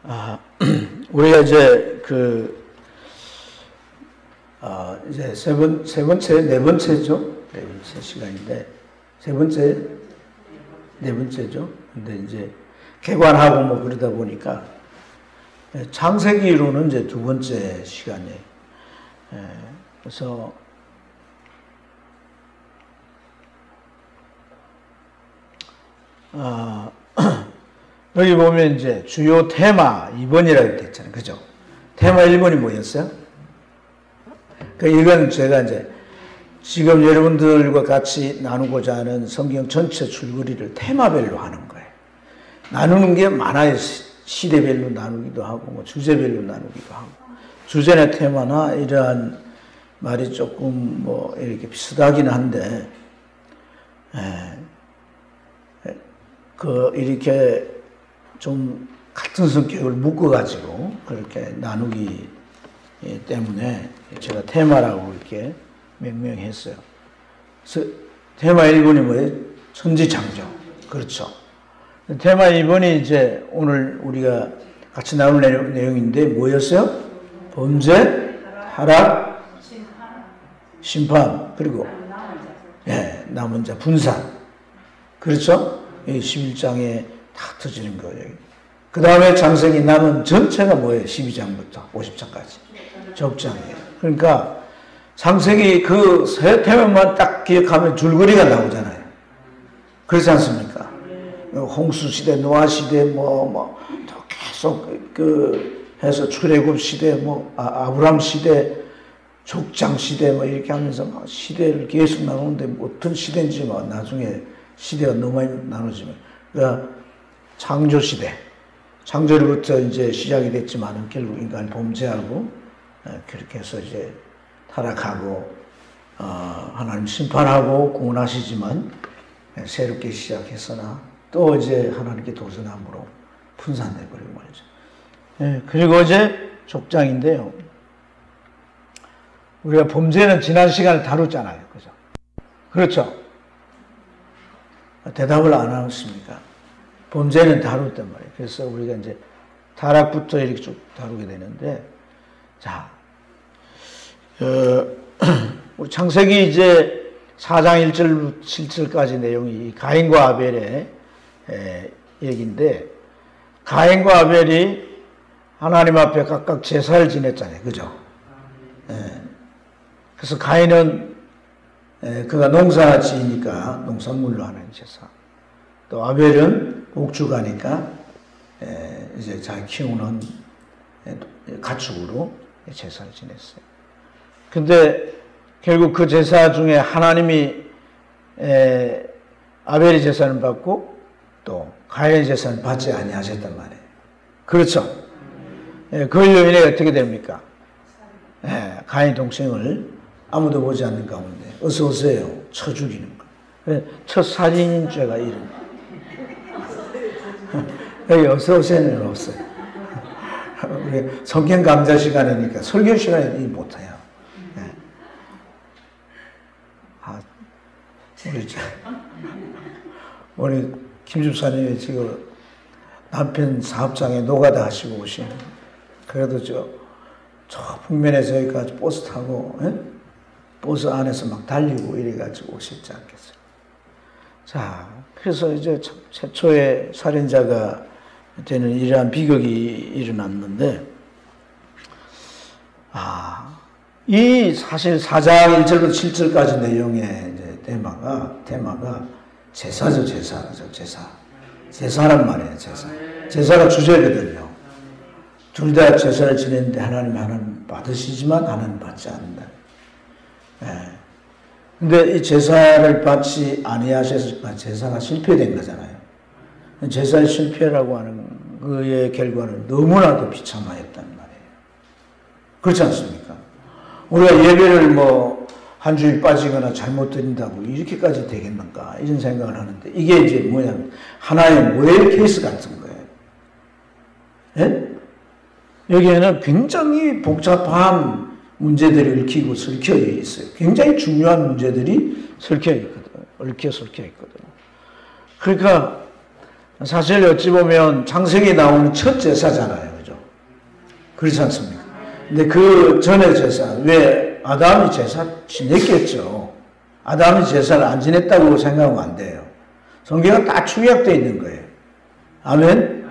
아, 우리가 이제 이제 네 번째 시간인데, 네 번째죠. 근데 이제 개관하고 뭐 그러다 보니까 창세기로는 이제 두 번째 시간이에요. 그래서 여기 보면 이제 주요 테마 2번이라고 됐잖아요. 그죠? 테마 1번이 뭐였어요? 이건 제가 이제 지금 여러분들과 같이 나누고자 하는 성경 전체 줄거리를 테마별로 하는 거예요. 나누는 게 많아요. 시대별로 나누기도 하고, 뭐 주제별로 나누기도 하고. 주제나 테마나 이러한 말이 조금 뭐 이렇게 비슷하긴 한데, 이렇게 좀 같은 성격을 묶어가지고 그렇게 나누기 때문에 제가 테마라고 이렇게 명명했어요. 그래서 테마 1번이 뭐예요? 천지창조. 그렇죠. 테마 2번이 이제 오늘 우리가 같이 나눌 내용인데 뭐였어요? 범죄, 타락, 심판, 그리고 남은 자, 분산. 그렇죠? 11장에 다 터지는 거예요. 그 다음에 창세기 남은 전체가 뭐예요? 12장부터 50장까지. 적장이에요. 그러니까 창세기 그 세 테마만 딱 기억하면 줄거리가 나오잖아요. 그렇지 않습니까? 홍수 시대, 노아 시대, 계속 해서 출애굽 시대, 아브람 시대, 족장 시대, 이렇게 하면서 시대를 계속 나누는데 어떤 시대인지 나중에 시대가 너무 많이 나눠지면. 그러니까 창조 시대. 창조로부터 이제 시작이 됐지만 결국 인간이 범죄하고 그렇게 해서 이제 타락하고 하나님 심판하고 구원하시지만 새롭게 시작했으나 또 이제 하나님께 도전함으로 분산돼 버리고 말이죠. 그리고 이제 족장인데요. 우리가 범죄는 지난 시간에 다뤘잖아요. 그죠? 그렇죠? 대답을 안 하셨습니까? 범죄는 다뤘단 말이에요. 그래서 우리가 이제 타락부터 이렇게 쭉 다루게 되는데, 자, 우리 창세기 이제 4장 1절, 7절까지 내용이 가인과 아벨의 얘기인데, 가인과 아벨이 하나님 앞에 각각 제사를 지냈잖아요. 그죠? 그래서 가인은 그가 농사 지으니까 농산물로 하는 제사. 또 아벨은 목축하니까 이제 자기 키우는 가축으로 제사를 지냈어요. 근데 결국 그 제사 중에 하나님이 아벨의 제사는 받고 또 가인의 제사는 받지 아니하셨단 말이에요. 그렇죠? 그걸로 인해 어떻게 됩니까? 가인 동생을 아무도 보지 않는 가운데 어서 오세요 쳐 죽이는 거예요. 첫 살인 죄가 이런 여기 어서 오세요는 없어요. 우리 성경 강좌 시간이니까 설교 시간에 못해요. 우리 김 집사님이 지금 남편 사업장에 노가다 하시고 오신, 그래도 저 북면에서 여기까지 버스 타고 버스 안에서 막 달리고 이래가지고 오셨지 않겠어요? 자, 그래서 이제 최초의 살인자가 되는 이러한 비극이 일어났는데, 이 사실 4장 1절부터 7절까지 내용의 이제 테마가 제사죠, 제사. 제사란 말이에요, 제사. 제사가 주제거든요. 둘 다 제사를 지냈는데 하나님 받으시지만 하나님 받지 않는다. 근데 이 제사를 받지 아니하셔서 제사가 실패된 거잖아요. 제사의 실패라고 하는 그의 결과는 너무나도 비참하였단 말이에요. 그렇지 않습니까? 우리가 예배를 한 주일 빠지거나 잘못 드린다고 이렇게까지 되겠는가 이런 생각을 하는데, 이게 이제 뭐냐면 하나의 모델 케이스 같은 거예요. 여기에는 굉장히 복잡한 문제들이 얽히고 설켜 있어요. 굉장히 중요한 문제들이 얽혀 있거든요. 그러니까 사실 어찌 보면 창세기에 나오는 첫 제사잖아요. 그렇지 않습니까? 근데 그 전에 제사, 왜 아담이 제사 지냈겠죠. 아담이 제사를 안 지냈다고 생각하면 안 돼요. 성경은 다 축약되어 있는 거예요. 아멘?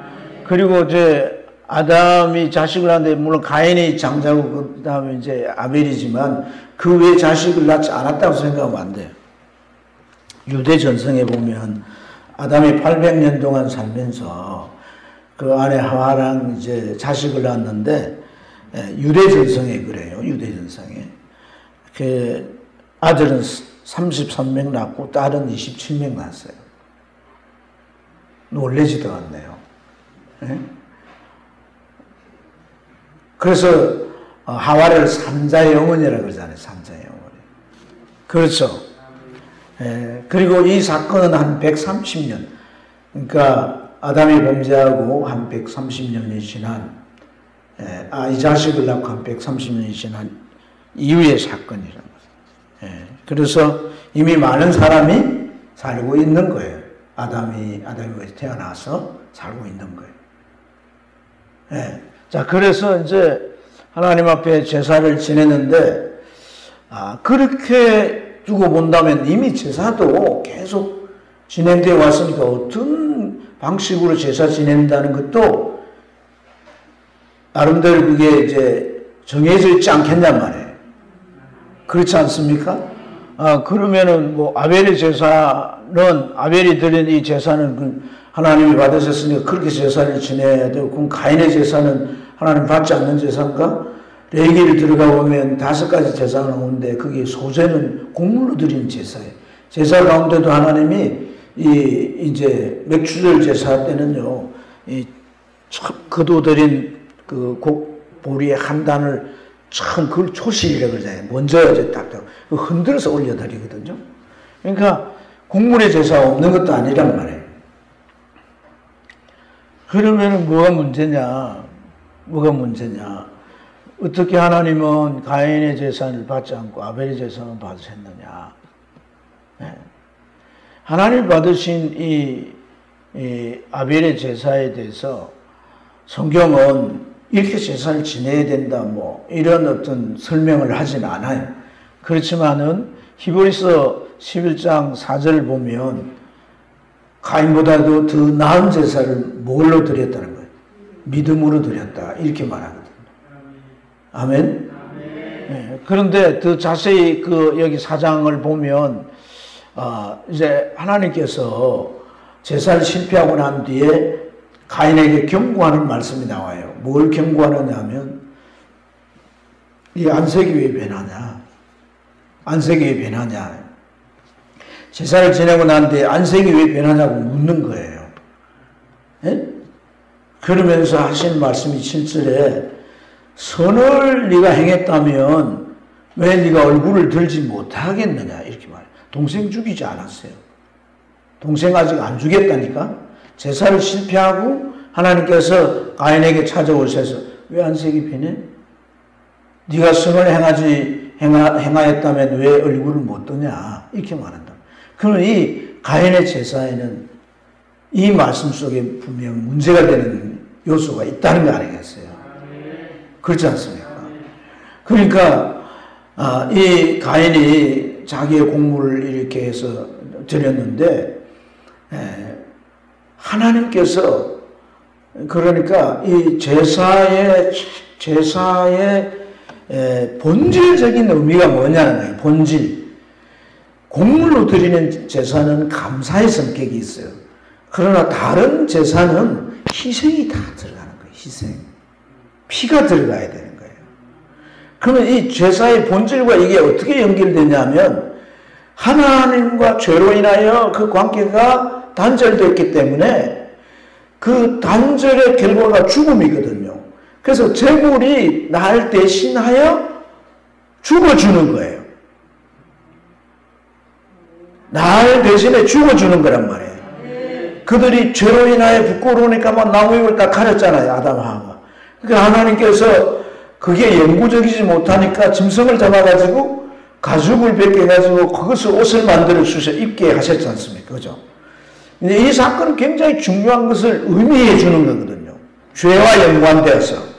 그리고 이제 아담이 자식을 낳는데, 물론 가인이 장자고, 그 다음에 이제 아벨이지만, 그 외에 자식을 낳지 않았다고 생각하면 안 돼요. 유대 전성에 보면, 아담이 800년 동안 살면서, 그 안에 하와랑 이제 자식을 낳았는데, 유대 전성에 그래요. 유대 전성에. 그 아들은 33명 낳고, 딸은 27명 낳았어요. 놀라지도 않네요. 네? 그래서 하와를 삼자의 어머니라고 그러잖아요. 삼자의 어머니. 그렇죠. 그리고 이 사건은 한 130년. 그러니까 아담이 범죄하고 한 130년이 지난, 이 자식을 낳고 한 130년이 지난 이후의 사건이라는 거죠. 그래서 이미 많은 사람이 살고 있는 거예요. 아담이 태어나서 살고 있는 거예요. 자, 그래서 이제 하나님 앞에 제사를 지냈는데, 그렇게 두고 본다면 이미 제사도 계속 진행되어 왔으니까 어떤 방식으로 제사 지낸다는 것도 나름대로 그게 이제 정해져 있지 않겠냔 말이에요. 그렇지 않습니까? 그러면은 뭐 아벨의 제사는, 아벨이 드린 이 제사는 하나님이 받으셨으니까 그렇게 제사를 지내야 되고, 그럼 가인의 제사는 하나님 받지 않는 제사인가? 레위기를 들어가 보면 5가지 제사가 나오는데, 그게 소제는 곡물로 드리는 제사예요. 제사 가운데도 하나님이 이제 맥주절 제사 때는요, 거둬들인 그 보리의 한 단을 참 그걸 초실이라고 그러잖아요. 먼저 이제 딱 흔들어서 올려드리거든요. 그러니까 곡물의 제사가 없는 것도 아니란 말이에요. 그러면 뭐가 문제냐? 어떻게 하나님은 가인의 제사를 받지 않고 아벨의 제사만 받으셨느냐? 하나님 받으신 이 아벨의 제사에 대해서 성경은 이렇게 제사를 지내야 된다, 뭐 이런 어떤 설명을 하진 않아요. 그렇지만은 히브리서 11장 4절을 보면 가인보다도 더 나은 제사를 뭘로 드렸다는 거예요? 믿음으로 드렸다, 이렇게 말하거든요. 아멘? 네. 그런데 더 자세히 여기 4장을 보면 이제 하나님께서 제사를 실패하고 난 뒤에 가인에게 경고하는 말씀이 나와요. 뭘 경고하느냐 하면, 이 안색이 왜 변하냐? 안색이 왜 변하냐? 제사를 지내고 난 뒤에 안색이 왜 변하냐고 묻는 거예요. 그러면서 하신 말씀이 7절에, 선을 네가 행했다면 왜 네가 얼굴을 들지 못하겠느냐, 이렇게 말해요. 동생 죽이지 않았어요. 동생 아직 안 죽였다니까. 제사를 실패하고 하나님께서 가인에게 찾아오셔서 왜 안색이 변해? 네가 선을 행하였다면 왜 얼굴을 못 뜨냐, 이렇게 말한다. 그러면 이 가인의 제사에는 이 말씀 속에 분명 문제가 되는 요소가 있다는 거 아니겠어요? 그렇지 않습니까? 그러니까 이 가인이 자기의 공물을 이렇게 해서 드렸는데, 하나님께서 그러니까 이 제사의 본질적인 의미가 뭐냐는 거예요. 본질. 곡물로 드리는 제사는 감사의 성격이 있어요. 그러나 다른 제사는 희생이 다 들어가는 거예요. 희생. 피가 들어가야 되는 거예요. 그러면 이 제사의 본질과 이게 어떻게 연결되냐면, 하나님과 죄로 인하여 그 관계가 단절됐기 때문에 그 단절의 결과가 죽음이거든요. 그래서 제물이 날 대신하여 죽어주는 거예요. 날 대신에 죽어주는 거란 말이에요. 그들이 죄로 인하여 부끄러우니까 막 나무잎을 딱 가렸잖아요. 아담하고. 그러니까 하나님께서 그게 영구적이지 못하니까 짐승을 잡아가지고 가죽을 벗겨가지고 그것을 옷을 만들어 주셔 입게 하셨지 않습니까? 그죠? 이 사건은 굉장히 중요한 것을 의미해 주는 거거든요. 죄와 연관되어서.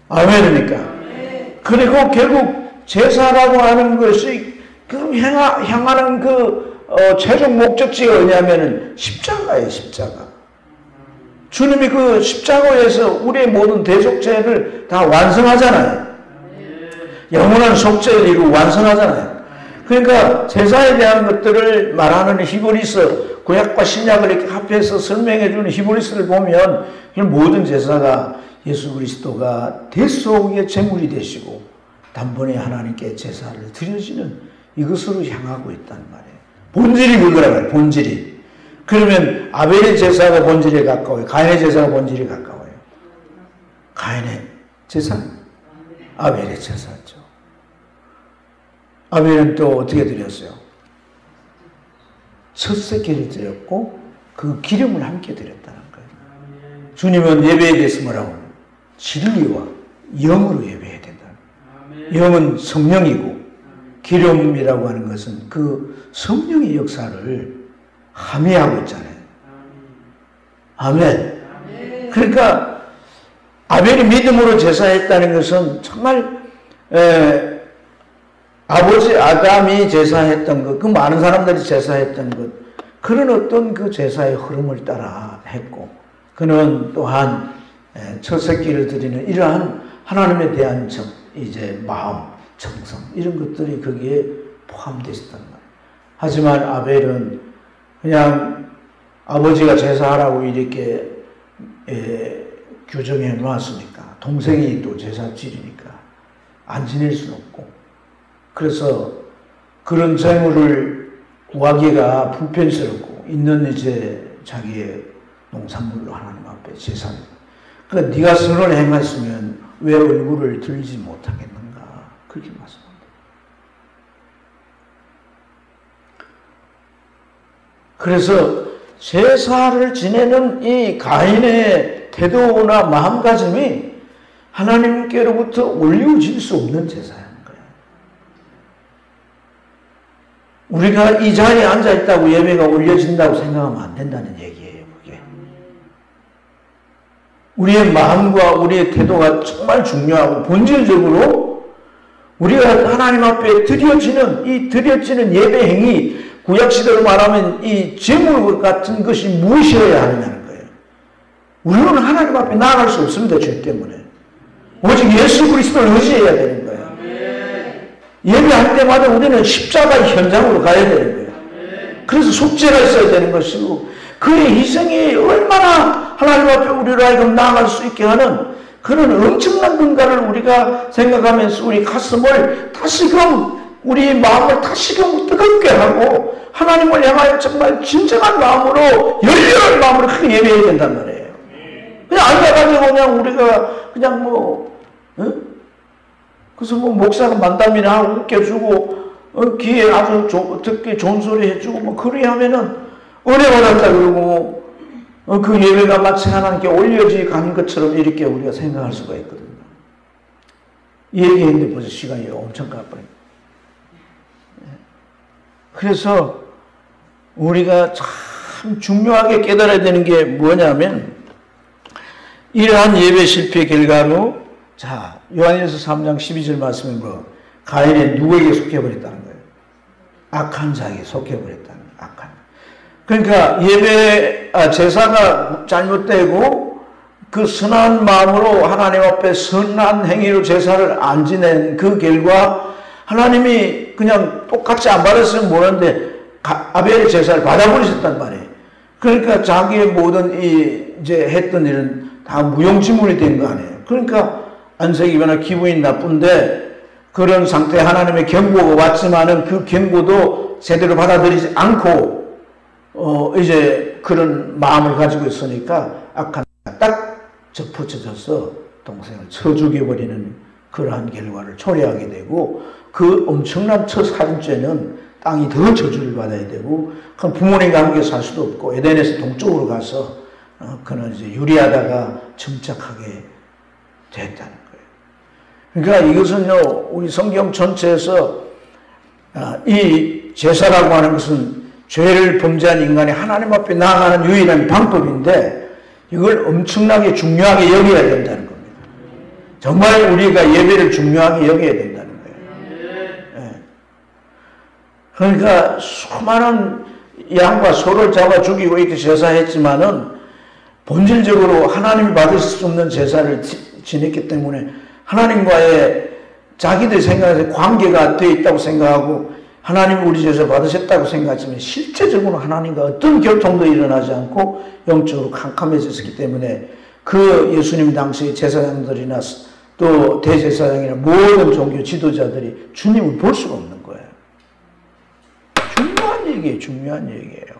아멘입니까? 그리고 결국 제사라고 하는 것이 그 향하는 최종 목적지가 뭐냐면은 십자가예요, 십자가. 주님이 그 십자가에서 우리의 모든 대속죄를 다 완성하잖아요. 영원한 속죄를 이루고 완성하잖아요. 그러니까 제사에 대한 것들을 말하는 히브리서, 구약과 신약을 이렇게 합해서 설명해 주는 히브리서를 보면 모든 제사가 예수 그리스도가 대속의 제물이 되시고 단번에 하나님께 제사를 드려지는 이것으로 향하고 있단 말이에요. 본질이 그거라고 해요. 본질이. 그러면 아벨의 제사가 본질에 가까워요? 가인의 제사가 본질에 가까워요? 가인의 제사? 아벨의 제사죠. 아벨은 또 어떻게 드렸어요? 첫 새끼를 드렸고 그 기름을 함께 드렸다는 거예요. 주님은 예배에 대해서 뭐라고 하냐? 진리와 영으로 예배해야 된다. 영은 성령이고 기름이라고 하는 것은 그 성령의 역사를 함의하고 있잖아요. 아멘. 그러니까 아벨이 믿음으로 제사했다는 것은 정말 아버지 아담이 제사했던 것, 그 많은 사람들이 제사했던 것, 그런 어떤 그 제사의 흐름을 따라 했고, 그는 또한 첫 새끼를 드리는 이러한 하나님에 대한 마음, 정성, 이런 것들이 거기에 포함되어 있었단 말이에요. 하지만 아벨은 그냥 아버지가 제사하라고 이렇게 규정해 놨으니까, 동생이 또 제사질이니까 안 지낼 수는 없고, 그래서 그런 재물을 구하기가 불편스럽고 있는 자기의 농산물로 하나님 앞에 제사를. 그러니까 네가 선을 행했으면 왜 얼굴을 들지 못하겠는가, 그렇게 말씀합니다. 그래서 제사를 지내는 이 가인의 태도나 마음가짐이 하나님께로부터 올려질 수 없는 제사예요. 우리가 이 자리에 앉아있다고 예배가 올려진다고 생각하면 안 된다는 얘기예요, 그게. 우리의 마음과 우리의 태도가 정말 중요하고 본질적으로 우리가 하나님 앞에 드려지는 예배 행위, 구약시대로 말하면 이 제물 같은 것이 무엇이어야 하느냐는 거예요. 우리는 하나님 앞에 나아갈 수 없습니다, 죄 때문에. 오직 예수 그리스도를 의지해야 되는 거예요. 예배할 때마다 우리는 십자가의 현장으로 가야 되는 거예요. 그래서 속죄가 있어야 되는 것이고, 그의 희생이 얼마나 하나님 앞에 우리로 하여금 나아갈 수 있게 하는 그런 엄청난 뭔가를 우리가 생각하면서 우리 가슴을 다시금, 우리 마음을 다시금 뜨겁게 하고 하나님을 향하여 정말 진정한 마음으로, 열렬한 마음으로 크게 예배해야 된단 말이에요. 그냥 앉아가지고 그냥 우리가 그냥 그래서 목사가 만담이나 하고 웃겨주고, 귀에 아주 듣기 좋은 소리 해주고, 그리 하면은, 은혜 받았다 그러고, 그 예배가 마치 하나님께 올려지 가는 것처럼 이렇게 우리가 생각할 수가 있거든요. 이 얘기했는데 벌써 시간이 엄청 가버려요. 그래서 우리가 참 중요하게 깨달아야 되는 게 뭐냐면, 이러한 예배 실패의 결과로, 자, 요한일서 3장 12절 말씀에 가인이 누구에게 속해버렸다는 거예요? 악한 자에게 속해버렸다는 거예요. 악한. 그러니까 제사가 잘못되고 그 선한 마음으로 하나님 앞에 선한 행위로 제사를 안 지낸 그 결과 하나님이 그냥 똑같이 안 받았으면 모르는데 아벨의 제사를 받아버리셨단 말이에요. 그러니까 자기의 모든 이제 했던 일은 다 무용지물이 된 거 아니에요. 그러니까 안색이거나 기분이 나쁜데 그런 상태에 하나님의 경고가 왔지만은 그 경고도 제대로 받아들이지 않고 이제 그런 마음을 가지고 있으니까 악한 딱 접붙여져서 동생을 쳐 죽여버리는 그러한 결과를 초래하게 되고, 그 엄청난 첫 살인죄는 땅이 더 저주를 받아야 되고, 그럼 부모님과 함께 살 수도 없고 에덴에서 동쪽으로 가서 그는 이제 유리하다가 침착하게 됐다는 거예요. 그러니까 이것은요, 우리 성경 전체에서 이 제사라고 하는 것은 죄를 범죄한 인간이 하나님 앞에 나아가는 유일한 방법인데, 이걸 엄청나게 중요하게 여겨야 된다는 겁니다. 정말 우리가 예배를 중요하게 여겨야 된다는 거예요. 예. 그러니까 수많은 양과 소를 잡아 죽이고 이렇게 제사했지만은 본질적으로 하나님이 받을 수 없는 제사를 지냈기 때문에 하나님과의 자기들 생각에서 관계가 되어 있다고 생각하고 하나님이 우리 제사 받으셨다고 생각하지만 실제적으로 하나님과 어떤 교통도 일어나지 않고 영적으로 캄캄해졌기 때문에 그 예수님 당시 제사장들이나 또 대제사장이나 모든 종교 지도자들이 주님을 볼 수가 없는 거예요. 중요한 얘기예요. 중요한 얘기예요.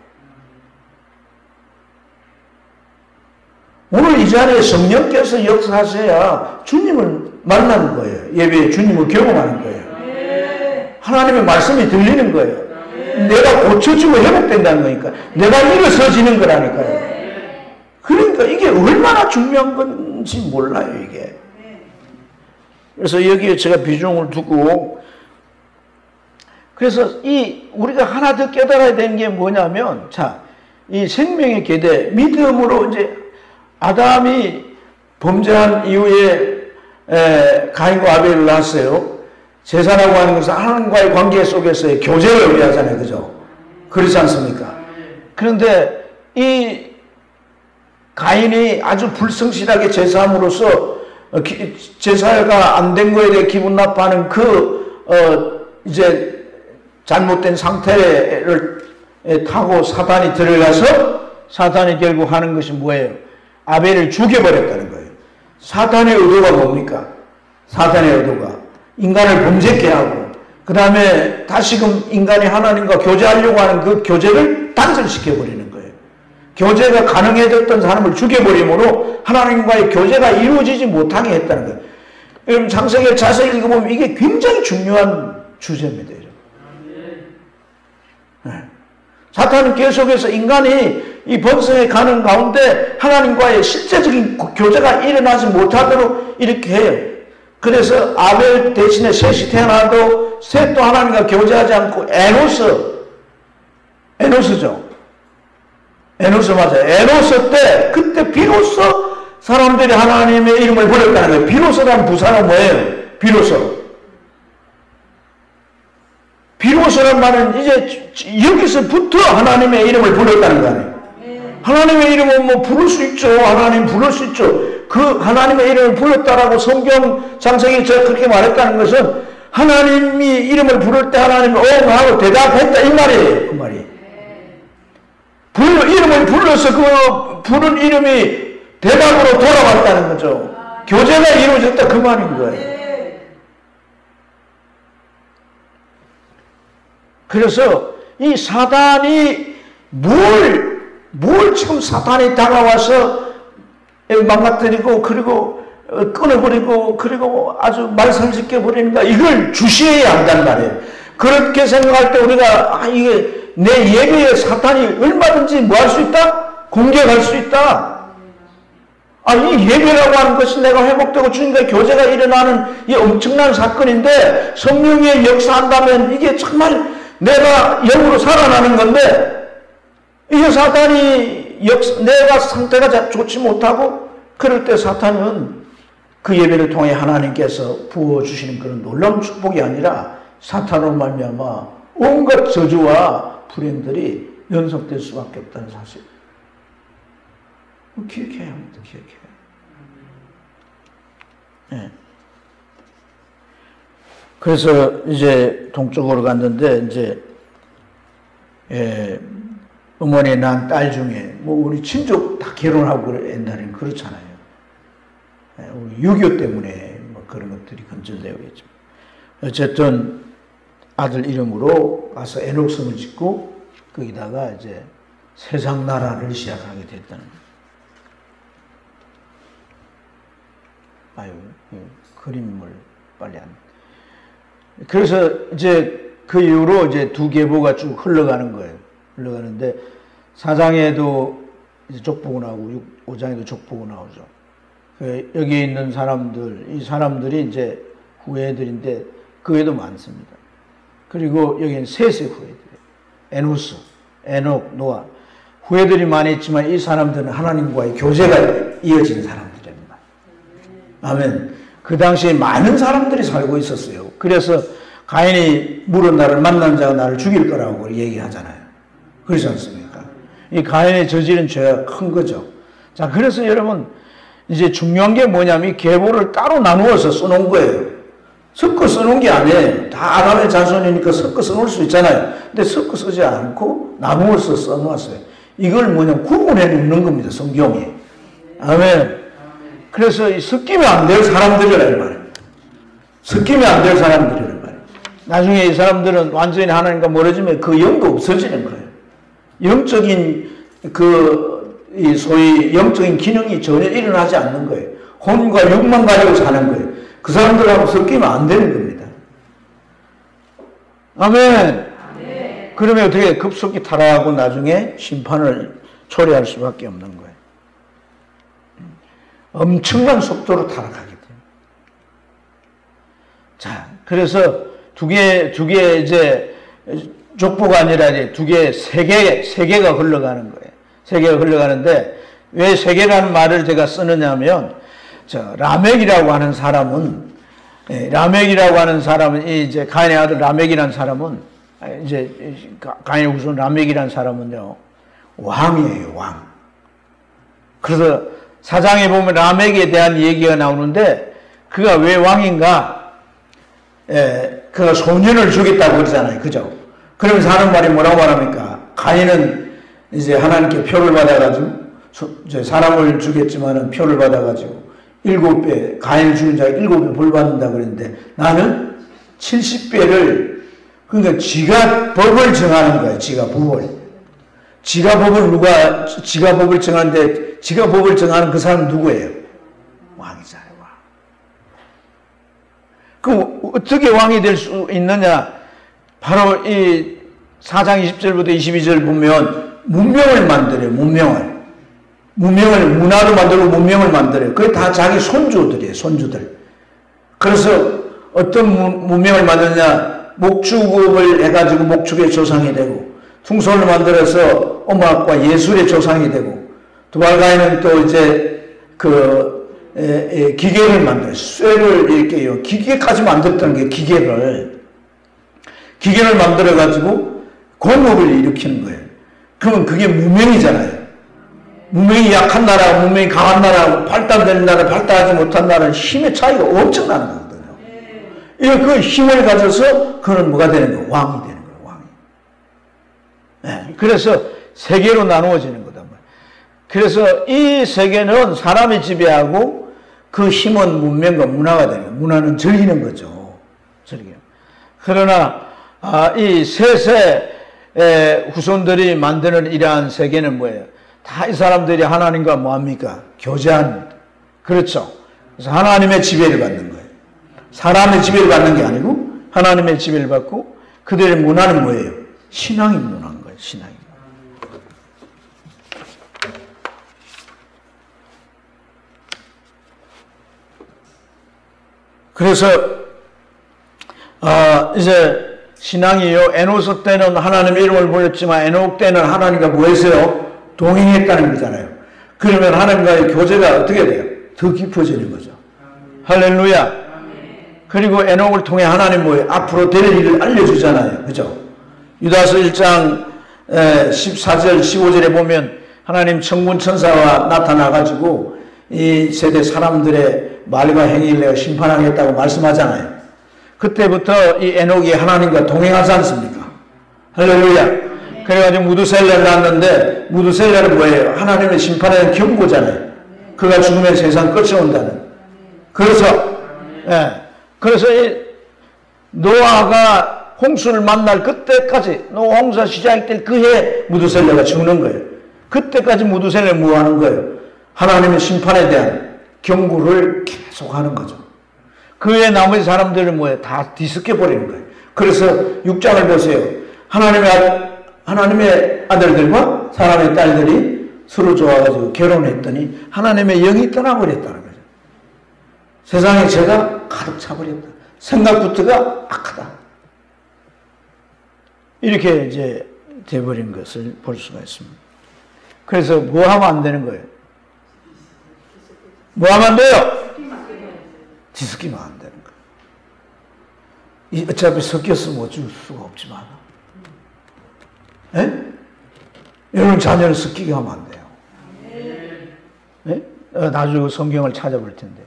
오늘 이 자리에 성령께서 역사하셔야 주님을 만나는 거예요. 예배에 주님을 경험하는 거예요. 하나님의 말씀이 들리는 거예요. 내가 고쳐지고 회복된다는 거니까. 내가 일어서지는 거라니까요. 그러니까 이게 얼마나 중요한 건지 몰라요, 이게. 그래서 여기에 제가 비중을 두고, 그래서 우리가 하나 더 깨달아야 되는 게 뭐냐면, 자, 이 생명의 계대, 믿음으로 이제 아담이 범죄한 이후에 가인과 아벨을 낳았어요. 제사라고 하는 것은 하나님과의 관계 속에서의 교제를 의미하잖아요. 그죠? 그렇지 않습니까? 그런데 이 가인이 아주 불성실하게 제사함으로써 제사가 안 된 거에 대해 기분 나빠하는 이제 잘못된 상태를 타고 사단이 들어가서 사단이 결국 하는 것이 뭐예요? 아벨을 죽여버렸다는 거예요. 사탄의 의도가 뭡니까? 사탄의 의도가 인간을 범죄케 하고 그 다음에 다시금 인간이 하나님과 교제하려고 하는 그 교제를 단절시켜버리는 거예요. 교제가 가능해졌던 사람을 죽여버림으로 하나님과의 교제가 이루어지지 못하게 했다는 거예요. 여러분 창세기를 자세히 읽어보면 이게 굉장히 중요한 주제입니다. 네. 사탄은 계속해서 인간이 이 번성에 가는 가운데 하나님과의 실제적인 교제가 일어나지 못하도록 이렇게 해요. 그래서 아벨 대신에 셋이 태어나도 셋도 하나님과 교제하지 않고 에노스죠. 에노스 맞아요. 에노스 때 그때 비로소 사람들이 하나님의 이름을 부렸다는 거예요. 비로소라는 부사는 뭐예요? 비로소란 말은 이제 여기서부터 하나님의 이름을 불렀다는 거 아니에요. 하나님의 이름은 뭐 부를 수 있죠. 하나님 부를 수 있죠. 그 하나님의 이름을 불렀다라고 성경 창세기 제가 그렇게 말했다는 것은 하나님이 이름을 부를 때 하나님이 하고 대답했다 이 말이에요. 그 말이. 이름을 불러서 그 부른 이름이 대답으로 돌아왔다는 거죠. 교제가 이루어졌다 그 말인 거예요. 그래서 이 사단이 뭘 지금 사탄이 다가와서 망가뜨리고 그리고 끊어버리고 그리고 아주 말살시켜버리는가 이걸 주시해야 한단 말이에요. 그렇게 생각할 때 우리가 이게 내 예배에 사탄이 얼마든지 뭐 할 수 있다? 공격할 수 있다. 이 예배라고 하는 것이 내가 회복되고 주님과의 교제가 일어나는 이 엄청난 사건인데 성령이 역사한다면 이게 정말 내가 영으로 살아나는 건데 이게 사탄이 내가 상태가 좋지 못하고 그럴 때 사탄은 그 예배를 통해 하나님께서 부어주시는 그런 놀라운 축복이 아니라 사탄으로 말미암아 온갖 저주와 불행들이 연속될 수밖에 없다는 사실. 기억해야 합니다. 기억해야. 네. 그래서 이제 동쪽으로 갔는데 이제 어머니 난 딸 중에 뭐 우리 친족 다 결혼하고 옛날에는 그렇잖아요. 우리 유교 때문에 뭐 그런 것들이 건절되겠지만 어쨌든 아들 이름으로 가서 에녹성을 짓고 거기다가 이제 세상 나라를 시작하게 됐다는 거예요. 아유 그림을 빨리 안. 그래서 이제 그 이후로 이제 두 계보가 쭉 흘러가는 거예요. 흘러가는데 4장에도 이제 족보가 나오고 5장에도 족보가 나오죠. 여기 있는 사람들, 이 사람들이 이제 후예들인데 그 외에도 많습니다. 그리고 여기는 셋의 후예들. 에노스, 에녹, 노아. 후예들이 많이 있지만 이 사람들은 하나님과의 교제가 이어진 사람들입니다. 아멘. 그 당시에 많은 사람들이 살고 있었어요. 그래서 가인이 물은 나를 만난 자가 나를 죽일 거라고 얘기하잖아요. 그렇지 않습니까? 이 가인의 저지른 죄가 큰 거죠. 자, 그래서 여러분 이제 중요한 게 뭐냐면 이 계보를 따로 나누어서 써놓은 거예요. 섞어 써놓은 게 아니에요. 다 아담의 자손이니까 섞어 써놓을 수 있잖아요. 근데 섞어 쓰지 않고 나누어서 써놓았어요. 이걸 뭐냐면 구분해 놓는 겁니다. 성경이. 아멘. 그래서 섞이면 안 될 사람들이라는 말이에요. 섞이면 안 될 사람들이라는 말이에요. 나중에 이 사람들은 완전히 하나님과 멀어지면 그 영도 없어지는 거예요. 영적인 이 소위 영적인 기능이 전혀 일어나지 않는 거예요. 혼과 육만 가지고 사는 거예요. 그 사람들하고 섞이면 안 되는 겁니다. 아멘. 네. 그러면 어떻게 급속히 타락하고 나중에 심판을 초래할 수밖에 없는 거예요. 엄청난 속도로 타락하게 돼요. 자, 그래서 두 개 이제 족보가 아니라 이제 세 개가 흘러가는 거예요. 세 개가 흘러가는데 왜 세 개라는 말을 제가 쓰느냐면 라멕이라고 하는 사람은 이제 가인의 아들 라멕이라는 사람은 이제 가인의 후손 라멕이라는 사람은요 왕이에요, 왕. 그래서 사장에 보면 라멕에 대한 얘기가 나오는데 그가 왜 왕인가? 그가 소년을 죽였다고 그러잖아요, 그죠? 그러면 하는 말이 뭐라고 말합니까? 가인은 이제 하나님께 표를 받아가지고 사람을 죽였지만은 표를 받아가지고 7배, 가인을 죽인 자가 7배 벌 받는다 그랬는데 나는 70배를, 그러니까 지가 법을 정하는 거예요. 지가 법을 정하는데 지가 법을 정하는 그 사람은 누구예요? 왕이잖아요, 왕. 그 어떻게 왕이 될 수 있느냐? 바로 이 4장 20절부터 22절 보면 문명을 만들어요, 문명을. 문화로 만들고 문명을 만들어요. 그게 다 자기 손주들이에요, 손주들. 그래서 어떤 문명을 만드냐, 목축업을 해가지고 목축의 조상이 되고, 퉁소를 만들어서 음악과 예술의 조상이 되고, 두발가인은 또 이제 기계를 만들어요. 쇠를 이렇게요. 기계까지 만들었다는 게 기계를 만들어가지고 공업을 일으키는 거예요. 그러면 그게 문명이잖아요. 문명이 약한 나라, 문명이 강한 나라, 발달되는 나라, 발달하지 못한 나라는 힘의 차이가 엄청나는 거거든요. 그 힘을 가져서 그는 뭐가 되는 거예요? 왕이 되는 거예요, 왕이. 네, 그래서 세계로 나누어지는 거단 말이에요. 그래서 이 세계는 사람이 지배하고 그 힘은 문명과 문화가 되는 거예요. 문화는 즐기는 거죠. 즐기는. 그러나 이 셋의 후손들이 만드는 이러한 세계는 뭐예요? 다 이 사람들이 하나님과 뭐합니까? 교제한, 그렇죠. 그래서 하나님의 지배를 받는 거예요. 사람의 지배를 받는 게 아니고 하나님의 지배를 받고 그들의 문화는 뭐예요? 신앙이 문화인 거예요. 신앙이. 그래서 이제 신앙이요, 에노스 때는 하나님의 이름을 불렀지만 에녹 때는 하나님과 뭐 했어요? 동행했다는 거잖아요. 그러면 하나님과의 교제가 어떻게 돼요? 더 깊어지는 거죠. 할렐루야. 그리고 에녹을 통해 하나님 뭐예요? 앞으로 될 일을 알려주잖아요. 그죠? 유다서 1장 14절 15절에 보면 하나님 천군 천사와 나타나가지고 이 세대 사람들의 말과 행위를 내가 심판하겠다고 말씀하잖아요. 그때부터 이 에녹이 하나님과 동행하지 않습니까? 할렐루야. 그래가지고 무드셀라를 낳았는데 무드셀라는 뭐예요? 하나님의 심판하는 경고잖아요. 그가 죽으면 세상 끝이 온다는. 그래서 이 노아가 홍수를 만날 그때까지, 노아 홍수가 시작될 그 해 무드셀라가 죽는 거예요. 그때까지 무드셀라는 뭐 하는 거예요? 하나님의 심판에 대한 경고를 계속하는 거죠. 그 외에 나머지 사람들은 뭐예요? 다 뒤섞여 버리는 거예요. 그래서 6장을 보세요. 하나님의 아들들과 사람의 딸들이 서로 좋아가지고 결혼했더니 하나님의 영이 떠나버렸다는 거죠. 세상에 죄가 가득 차버렸다. 생각부터가 악하다. 이렇게 이제 돼버린 것을 볼 수가 있습니다. 그래서 뭐 하면 안 되는 거예요? 뭐 하면 안 돼요? 뒤섞이면 안 되는 거예요. 어차피 섞였으면 어쩔 수가 없지만. 예? 여러분 자녀를 섞이게 하면 안 돼요. 예? 나중에 성경을 찾아볼 텐데.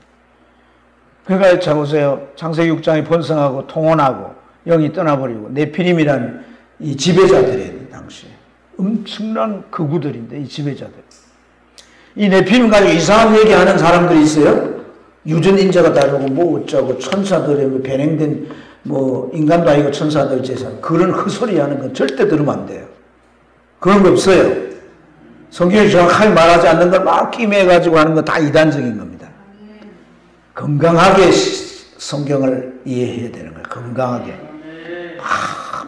그러니까 자 보세요. 창세기 6장이 번성하고 통혼하고 영이 떠나버리고 네피림이라는 이 지배자들이 당시에 엄청난 극우들인데 이 지배자들. 이 네피림 가지고 이상한 얘기하는 사람들이 있어요. 유전인자가 다르고 뭐 어쩌고 천사들의 뭐 변형된 뭐 인간도 아니고 천사들 재산 그런 헛소리 하는 건 절대 들으면 안 돼요. 그런 거 없어요. 성경이 정확하게 말하지 않는 걸 막 끼매가지고 하는 건 다 이단적인 겁니다. 건강하게 성경을 이해해야 되는 거예요. 건강하게.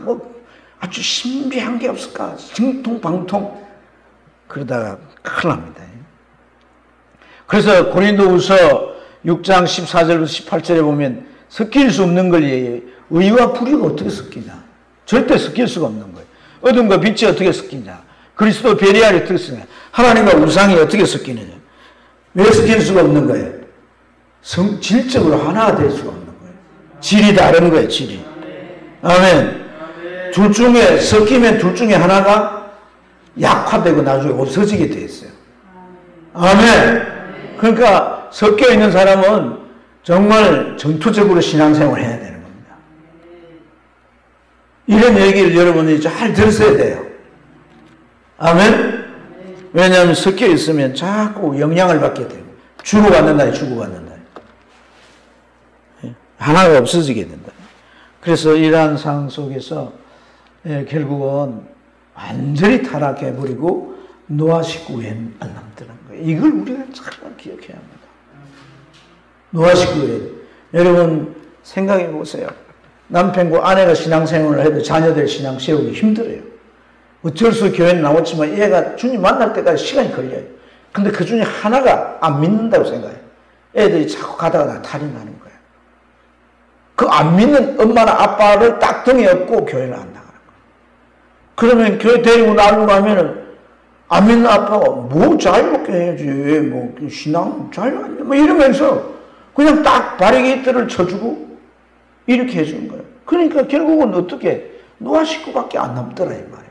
뭐 아주 신비한 게 없을까? 정통방통. 그러다가 큰일 납니다. 그래서 고린도후서 6장 14절부터 18절에 보면 섞일 수 없는 걸 얘기해요. 의와 불의가 어떻게 섞이냐? 절대 섞일 수가 없는 거예요. 어둠과 빛이 어떻게 섞이냐? 그리스도 베리알이 어떻게 섞이냐? 하나님과 우상이 어떻게 섞이느냐? 왜 섞일 수가 없는 거예요? 질적으로 하나가 될 수가 없는 거예요. 질이 다른 거예요, 질이. 아멘. 둘 중에, 섞이면 둘 중에 하나가 약화되고 나중에 없어지게 돼 있어요. 아멘. 그러니까 섞여 있는 사람은 정말 전투적으로 신앙생활을 해야 되는 겁니다. 이런 얘기를 여러분이 잘 들으셔야 돼요. 아멘? 왜냐하면 섞여 있으면 자꾸 영향을 받게 되고 주고받는다. 하나가 없어지게 된다. 그래서 이러한 상황 속에서 결국은 완전히 타락해버리고 노아 식구엔 안 남더는 거예요. 이걸 우리가 잘 기억해야 합니다. 노아 식구엔. 여러분 생각해 보세요. 남편과 아내가 신앙생활을 해도 자녀들 신앙 세우기 힘들어요. 어쩔 수 없이 교회는 나왔지만 얘가 주님 만날 때까지 시간이 걸려요. 근데 그 중에 하나가 안 믿는다고 생각해요. 애들이 자꾸 가다가 탈이 나는 거예요. 그 안 믿는 엄마나 아빠를 딱 등에 업고 교회를 안 나가는 거예요. 그러면 교회 데리고 나가고 하면은 안 믿는 아빠가 뭐 자유롭게 해야지. 뭐 신앙 자유롭게 뭐 이러면서 그냥 딱 바리게이트를 쳐주고 이렇게 해주는 거예요. 그러니까 결국은 어떻게 노아 식구밖에 안 남더라 이 말입니다.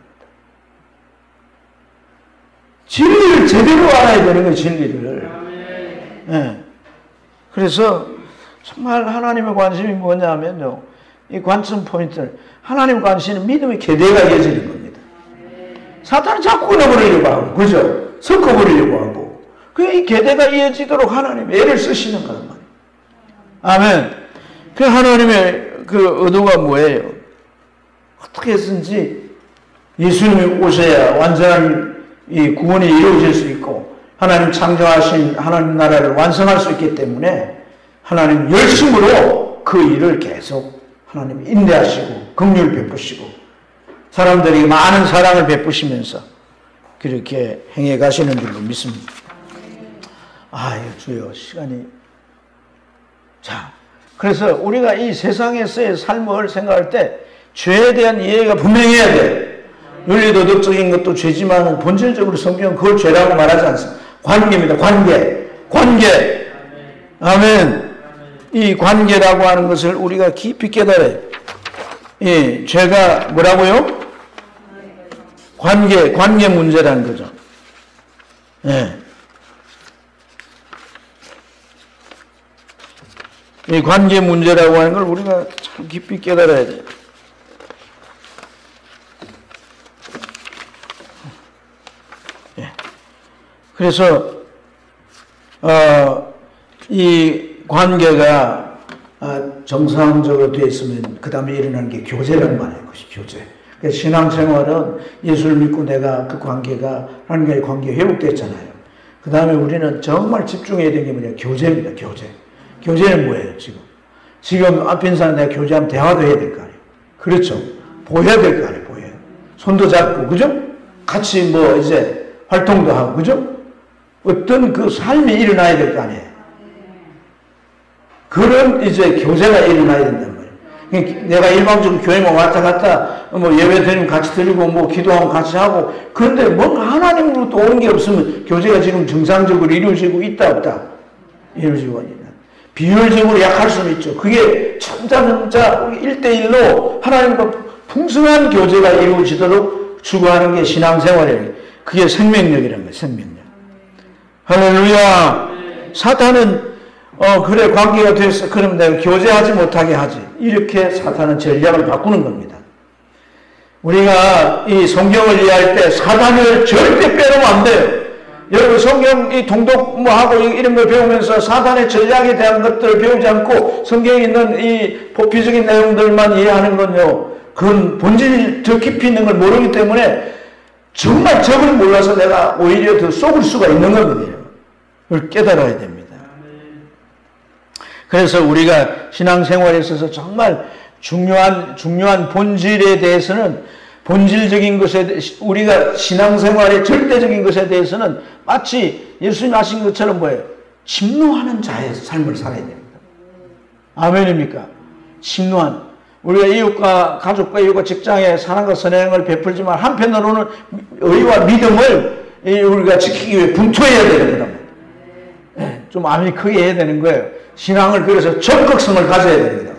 진리를 제대로 알아야 되는 거예요. 진리를. 네. 그래서 정말 하나님의 관심이 뭐냐면요. 이 관점 포인트를 하나님 관심은 믿음의 계대가 이어지는 겁니다. 사탄은 자꾸 끊어버리려고 하고 그죠? 섞어버리려고 하고 이 계대가 이어지도록 하나님 애를 쓰시는 거란 말이에요. 아멘. 그 하나님의 그 의도가 뭐예요? 어떻게 해서든지 예수님이 오셔야 완전한 이 구원이 이루어질 수 있고 하나님 창조하신 하나님 나라를 완성할 수 있기 때문에 하나님 열심으로 그 일을 계속 하나님 인내하시고 긍휼 베푸시고 사람들이 많은 사랑을 베푸시면서 그렇게 행해 가시는 줄로 믿습니다. 아유 주여 시간이 자 그래서 우리가 이 세상에서의 삶을 생각할 때 죄에 대한 이해가 분명해야 돼. 윤리도덕적인 것도 죄지만 본질적으로 성경은 그걸 죄라고 말하지 않습니다. 관계입니다. 관계. 아멘. 이 관계라고 하는 것을 우리가 깊이 깨달아요. 예, 죄가 뭐라고요? 관계 문제라는 거죠. 예. 이 관계 문제라고 하는 걸 우리가 참 깊이 깨달아야 돼요. 예. 그래서 이 관계가 정상적으로 되어 있으면 그 다음에 일어나는 게 교제라는 말이에요. 그것이 교제. 그래서 신앙생활은 예수를 믿고 내가 그 관계가 하나님과의 관계가 회복됐잖아요. 그 다음에 우리는 정말 집중해야 되는 게 뭐냐? 교제입니다. 교제. 교제는 뭐예요, 지금? 지금 앞에 있는 사람 내가 교제하면 대화도 해야 될 거 아니에요. 그렇죠. 보여야 될 거 아니에요, 보여요. 손도 잡고, 그죠? 같이 뭐 이제 활동도 하고, 그죠? 어떤 그 삶이 일어나야 될 거 아니에요. 그런 이제 교제가 일어나야 된단 말이에요. 내가 일방적으로 교회만 왔다 갔다, 뭐 예배 드리면 같이 드리고, 뭐 기도하면 같이 하고, 그런데 뭔가 하나님으로 또 온 게 없으면 교제가 지금 정상적으로 이루어지고 있다, 없다? 이루어지고 있다. 비율적으로 약할 수는 있죠. 그게 천자명자 1대1로 하나님과 풍성한 교제가 이루어지도록 추구하는 게 신앙생활이에요. 그게 생명력이라는 거예요. 생명력. 할렐루야. 사탄은 그래 관계가 됐어. 그럼 내가 교제하지 못하게 하지. 이렇게 사탄은 전략을 바꾸는 겁니다. 우리가 이 성경을 이해할 때 사탄을 절대 빼놓으면 안 돼요. 여러분 성경 이 통독 하고 이런 걸 배우면서 사탄의 전략에 대한 것들을 배우지 않고 성경에 있는 이 보편적인 내용들만 이해하는 건요. 그건 본질 더 깊이 있는 걸 모르기 때문에 정말 적을 몰라서 내가 오히려 더 속을 수가 있는 겁니다. 그걸 깨달아야 됩니다. 그래서 우리가 신앙생활에 있어서 정말 중요한 본질에 대해서는 본질적인 것에 우리가 신앙생활의 절대적인 것에 대해서는 마치 예수님 하신 것처럼 뭐예요? 침노하는 자의 삶을 살아야 됩니다. 아멘입니까? 침노한 우리가 이웃과 가족과 이웃과 직장에 사랑과 선행을 베풀지만 한편으로는 의와 믿음을 우리가 지키기 위해 분투해야 되는 거다. 네, 좀 암이 크게 해야 되는 거예요. 신앙을 그래서 적극성을 가져야 됩니다.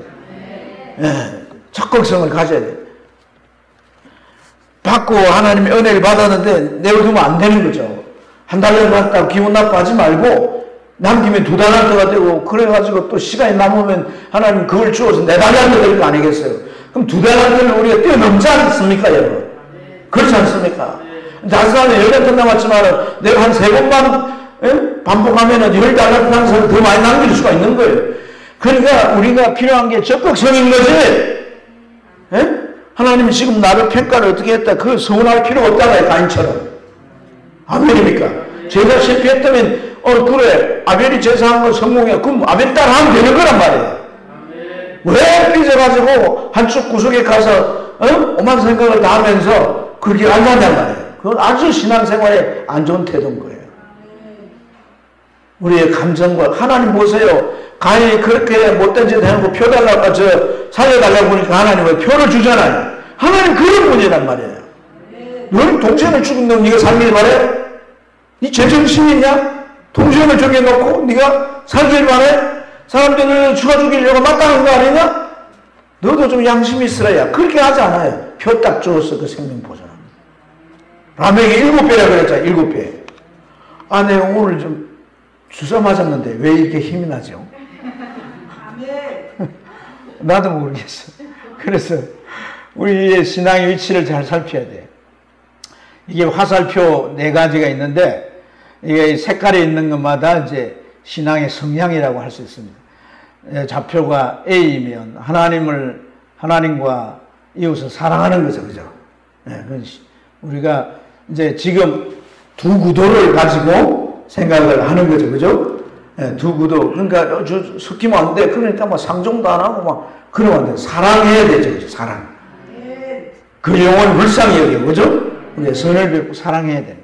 네, 적극성을 가져야 돼요. 받고 하나님의 은혜를 받았는데 내어두면 안 되는 거죠. 한 달을 받았다고 기분 나빠하지 말고 남기면 2달란트가 되고 그래가지고 또 시간이 남으면 하나님 그걸 주어서 4달란트 될 거 아니겠어요. 그럼 2달란트를 우리가 뛰어넘지 않습니까 여러분? 그렇지 않습니까? 다섯 달에 10달란트 남았지만 내가 한 3번만 반복하면 10달란트 하는 사람이 더 많이 남길 수가 있는 거예요. 그러니까 우리가 필요한 게 적극성인 거지. 하나님이 지금 나를 평가를 어떻게 했다. 그걸 서운할 필요가 없다고요. 가인처럼. 아멘입니까? 제가 실패했다면 그래 아벨이 제사한 거 성공이야. 그럼 아벨 따라 하면 되는 거란 말이에요. 왜 삐져가지고 한쪽 구석에 가서 오만 생각을 다 하면서 그렇게 안 한단 말이에요. 그건 아주 신앙생활에 안 좋은 태도인 거예요. 우리의 감정과 하나님 보세요. 가인이 그렇게 못된 짓 해놓고 표 달라고 살려달라고 보니까 하나님 왜 표를 주잖아요. 하나님 그런 분이란 말이에요. 너는 동생을 죽인 너 네가 살길 바래? 네 제정신이 있냐? 동생을 정해놓고 네가 살길 바래? 사람들을 죽이려고 마땅한 거 아니냐? 너도 좀 양심이 있으라야. 그렇게 하지 않아요. 표 딱 주어서 그 생명 보존합니다. 라멕이 7배라 그랬잖아요. 7배. 아, 내가 오늘 좀 주사 맞았는데 왜 이렇게 힘이 나죠? 나도 모르겠어. 그래서 우리의 신앙의 위치를 잘 살펴야 돼. 이게 화살표 4가지가 있는데 이게 색깔이 있는 것마다 이제 신앙의 성향이라고 할 수 있습니다. 좌표가 A이면 하나님과 이웃을 사랑하는 거죠, 그죠? 우리가 이제 지금 두 구도를 가지고 생각을 하는 거죠, 그죠? 두 구도. 그러니까 섞이면 안 돼. 그러니까 막 상종도 안 하고 막 그러면 안 돼. 사랑해야 되죠, 그죠? 사랑. 그 영혼을 불쌍히 여기고, 그죠? 우리 선을 뵙고 사랑해야 돼.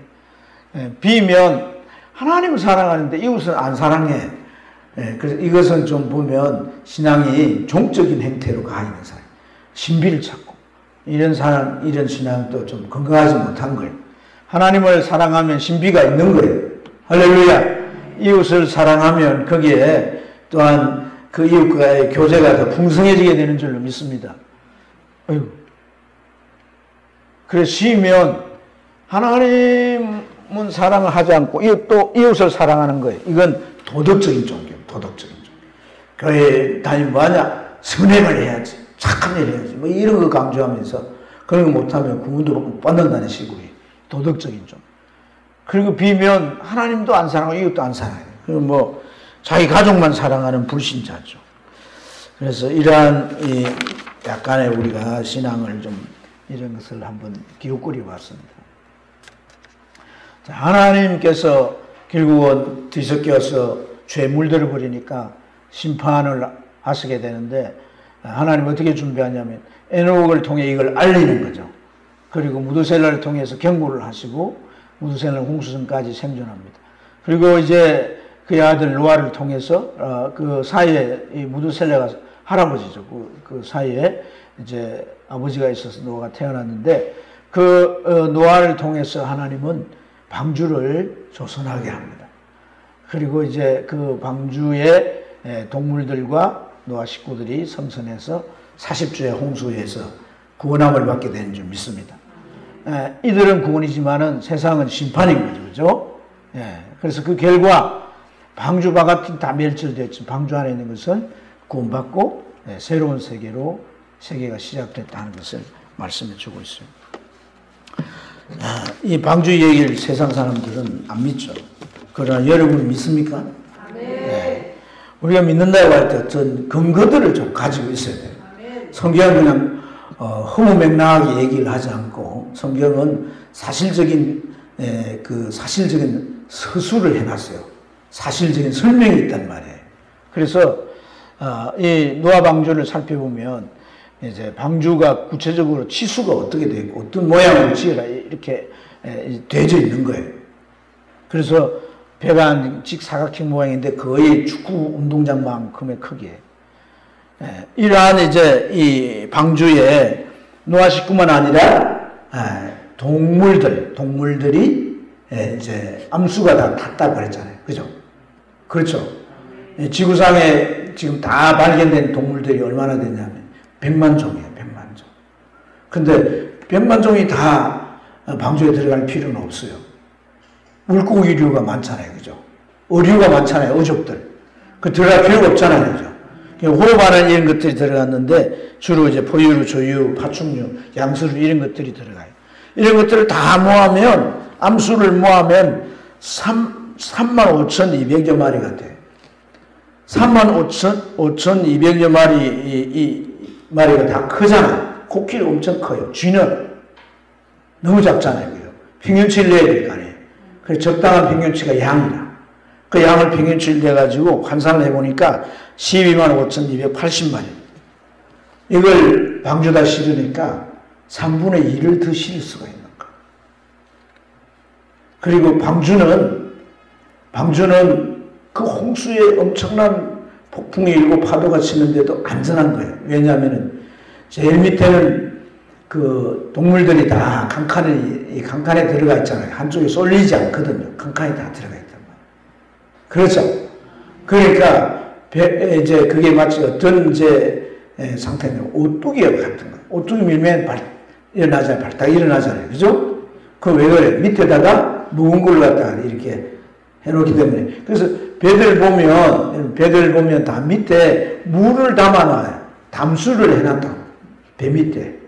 B면 하나님을 사랑하는데 이웃은 안 사랑해. 그래서 이것은 좀 보면 신앙이 종적인 행태로 가 있는 사람. 신비를 찾고. 이런 신앙도 좀 건강하지 못한 거예요. 하나님을 사랑하면 신비가 있는 거예요. 할렐루야. 이웃을 사랑하면 거기에 또한 그 이웃과의 교제가 더 풍성해지게 되는 줄로 믿습니다. 어휴. 그래서 C면 하나님은 사랑을 하지 않고 또 이웃을 사랑하는 거예요. 이건 도덕적인 종교예요. 도덕적인 종교. 교회 다니면 뭐하냐? 선행을 해야지. 착한 일 해야지. 뭐 이런 거 강조하면서 그런 거 못하면 구원도 받는다는 식으로 도덕적인 종교. 그리고 B면 하나님도 안 사랑하고 이웃도 안 사랑해요. 그리고 뭐 자기 가족만 사랑하는 불신자죠. 그래서 이러한 약간의 우리가 신앙을 좀 이런 것을 한번 기웃거려 봤습니다. 자, 하나님께서 결국은 뒤섞여서 죄에 물들어 버리니까 심판을 하시게 되는데 하나님 어떻게 준비하냐면 에녹을 통해 이걸 알리는 거죠. 그리고 무두셀라를 통해서 경고를 하시고 무두셀라는 홍수성까지 생존합니다. 그리고 이제 그의 아들 노아를 통해서 그 사이에 이 무두셀라가 할아버지죠. 그 사이에 이제 아버지가 있어서 노아가 태어났는데 그 노아를 통해서 하나님은 방주를 조성하게 합니다. 그리고 이제 그 방주에 동물들과 노아 식구들이 성선해서 40주의 홍수에서 구원함을 받게 되는 줄 믿습니다. 이들은 구원이지만은 세상은 심판인 거죠. 그죠? 그래서 그 결과 방주 바깥은 다 멸절됐지만 방주 안에 있는 것은 구원받고 새로운 세계로 세계가 시작됐다는 것을 말씀해 주고 있습니다. 이 방주 얘기를 세상 사람들은 안 믿죠. 그러나 여러분 믿습니까? 네. 우리가 믿는다고 할 때 어떤 근거들을 좀 가지고 있어야 돼요. 성경은 그냥 허무맹랑하게 얘기를 하지 않고 성경은 사실적인 사실적인 서술을 해놨어요. 사실적인 설명이 있단 말이에요. 그래서 이 노아 방주를 살펴보면 이제 방주가 구체적으로 치수가 어떻게 되어 있고 어떤 모양으로 지어라 이렇게 되어져 있는 거예요. 그래서 배가 직사각형 모양인데 거의 축구 운동장만큼의 크기에 이러한 이제 이 방주에 노아 식구만 아니라 동물들이 이제 암수가 다 탔다고 그랬잖아요. 그죠? 그렇죠. 지구상에 지금 다 발견된 동물들이 얼마나 되냐면 100만 종이에요. 100만 종. 근데 100만 종이 다 방주에 들어갈 필요는 없어요. 물고기류가 많잖아요. 그죠? 어류가 많잖아요. 어족들. 그 들어갈 필요가 없잖아요. 그죠? 호흡하는 이런 것들이 들어갔는데 주로 이제 포유류, 조류, 파충류, 양서류 이런 것들이 들어가요. 이런 것들을 다 모으면 암수를 모으면 35,200여 마리가 돼요. 35,200여 마리가 다 크잖아요. 코끼리 엄청 커요. 쥐는 너무 작잖아요. 평균치를 내야 될 거 아니에요. 그래서 적당한 평균치가 양이라. 그 양을 평균치를 내가지고 환산을 해보니까 125,280마리. 이걸 방주다 실으니까 3분의 1을 더 실을 수가 있는 거예요. 그리고 방주는 그 홍수에 엄청난 폭풍이 일고 파도가 치는데도 안전한 거예요. 왜냐하면 제일 밑에는 그 동물들이 다 칸칸에 들어가 있잖아요. 한쪽에 쏠리지 않거든요. 칸칸에 다 들어가 있단 말이에요. 그렇죠. 그러니까 이제 그게 마치 어떤 이제 상태냐면 오뚜기 같은 거. 오뚜기 밀면 발딱 일어나잖아요. 그죠? 그 왜 그래? 밑에다가 묵은 걸 갖다가 이렇게 해놓기 때문에. 그래서 배들 보면 다 밑에 물을 담아놔요. 담수를 해놨다고. 배 밑에.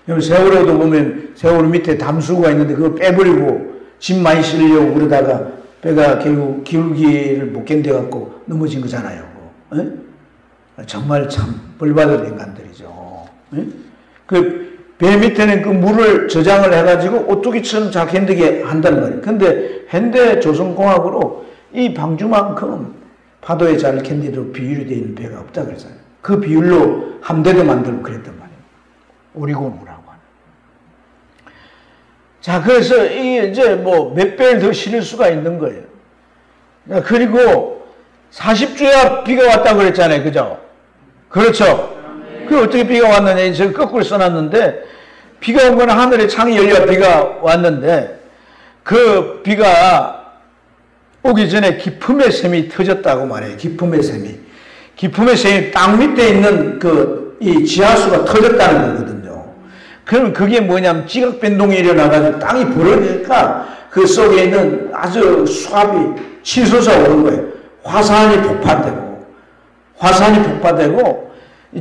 세월호도 보면 세월호 밑에 담수가 있는데 그거 빼버리고 짐 많이 실으려고 그러다가 배가 결국 기울기를 못 견뎌갖고 넘어진 거잖아요. 정말 참 벌받을 인간들이죠. 그 배 밑에는 그 물을 저장을 해가지고 오뚜기처럼 잘 견디게 한단 말이에요. 근데 현대 조선공학으로 이 방주만큼 파도에 잘 견디도록 비율이 되어 있는 배가 없다 그랬잖아요. 그 비율로 함대도 만들고 그랬단 말이에요. 오리고노라고 하는. 자, 그래서 이제 뭐 몇 배를 더 실을 수가 있는 거예요. 그리고 40주야 비가 왔다고 그랬잖아요. 그죠? 그렇죠? 그 어떻게 비가 왔느냐. 제가 거꾸로 써놨는데, 비가 온 건 하늘에 창이 열려 비가 왔는데, 그 비가 오기 전에 기품의 샘이 터졌다고 말해요. 기품의 샘이. 기품의 샘이 땅 밑에 있는 이 지하수가 터졌다는 거거든요. 그럼 그게 뭐냐면 지각 변동이 일어나가지고 땅이 벌어지니까 그 속에 있는 아주 수압이 치솟아 오는 거예요. 화산이 폭파되고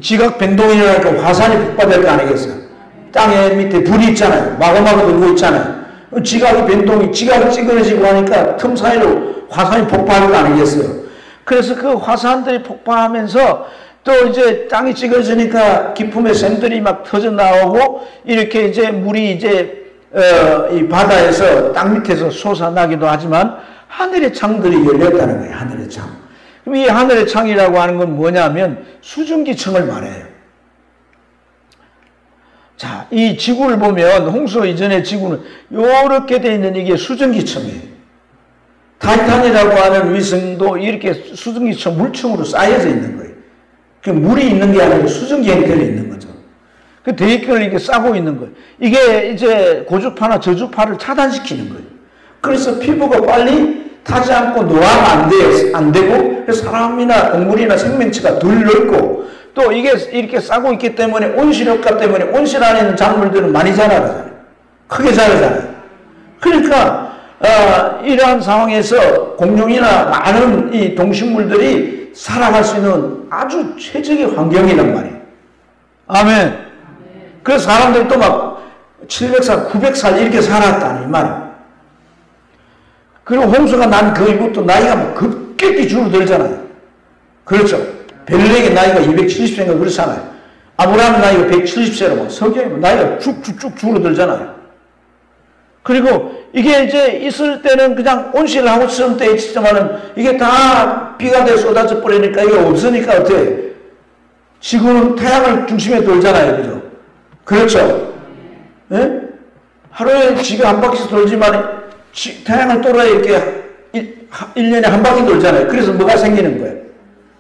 지각 변동이 일어나니까 화산이 폭파될 거 아니겠어요? 땅에 밑에 불이 있잖아요. 마그마가 들고 있잖아요. 지각이 찌그러지고 하니까 틈 사이로 화산이 폭파할 거 아니겠어요? 그래서 그 화산들이 폭파하면서 또 이제 땅이 찌그러지니까 기품의 샘들이 막 터져 나오고 이렇게 이제 물이 이제 이 바다에서 땅 밑에서 솟아나기도 하지만 하늘의 창들이 열렸다는 거예요. 하늘의 창. 그럼 이 하늘의 창이라고 하는 건 뭐냐면 수증기층을 말해요. 자, 이 지구를 보면 홍수 이전의 지구는 이렇게 돼 있는 이게 수증기층이에요. 타이탄이라고 하는 위성도 이렇게 수증기층, 물층으로 쌓여져 있는 거예요. 그 물이 있는 게 아니고 수증기 형태로 있는 거죠. 그 대기권을 이렇게 싸고 있는 거예요. 이게 이제 고주파나 저주파를 차단시키는 거예요. 그래서 피부가 빨리 타지 않고 노화가 안 되고, 그래서 사람이나 동물이나 생명체가 덜 넓고, 또 이게 이렇게 싸고 있기 때문에 온실 효과 때문에 온실 안에 있는 작물들은 많이 자라잖아요. 크게 자라잖아요. 그러니까 이러한 상황에서 공룡이나 많은 이 동식물들이 살아갈 수 있는 아주 최적의 환경이란 말이에요. 아멘. 그래서 사람들도 막 700살, 900살 이렇게 살았다는 이 말이에요. 그리고 홍수가 난 그 이후부터 나이가 뭐 급격히 줄어들잖아요. 그렇죠. 벨렉의 나이가 270세인가 그렇잖아요. 아브라함의 나이가 170세라고 성경에 나이가 쭉쭉쭉 줄어들잖아요. 그리고 이게 이제 있을 때는 그냥 온실하고 처음 때 있지만은 이게 다 비가 돼 쏟아져 버리니까 이게 없으니까 어떻게 지구는 태양을 중심에 돌잖아요. 그죠? 그렇죠? 예? 하루에 지가 한 바퀴씩 돌지만 태양을 돌아야 이렇게 1년에 한 바퀴 돌잖아요. 그래서 뭐가 생기는 거예요?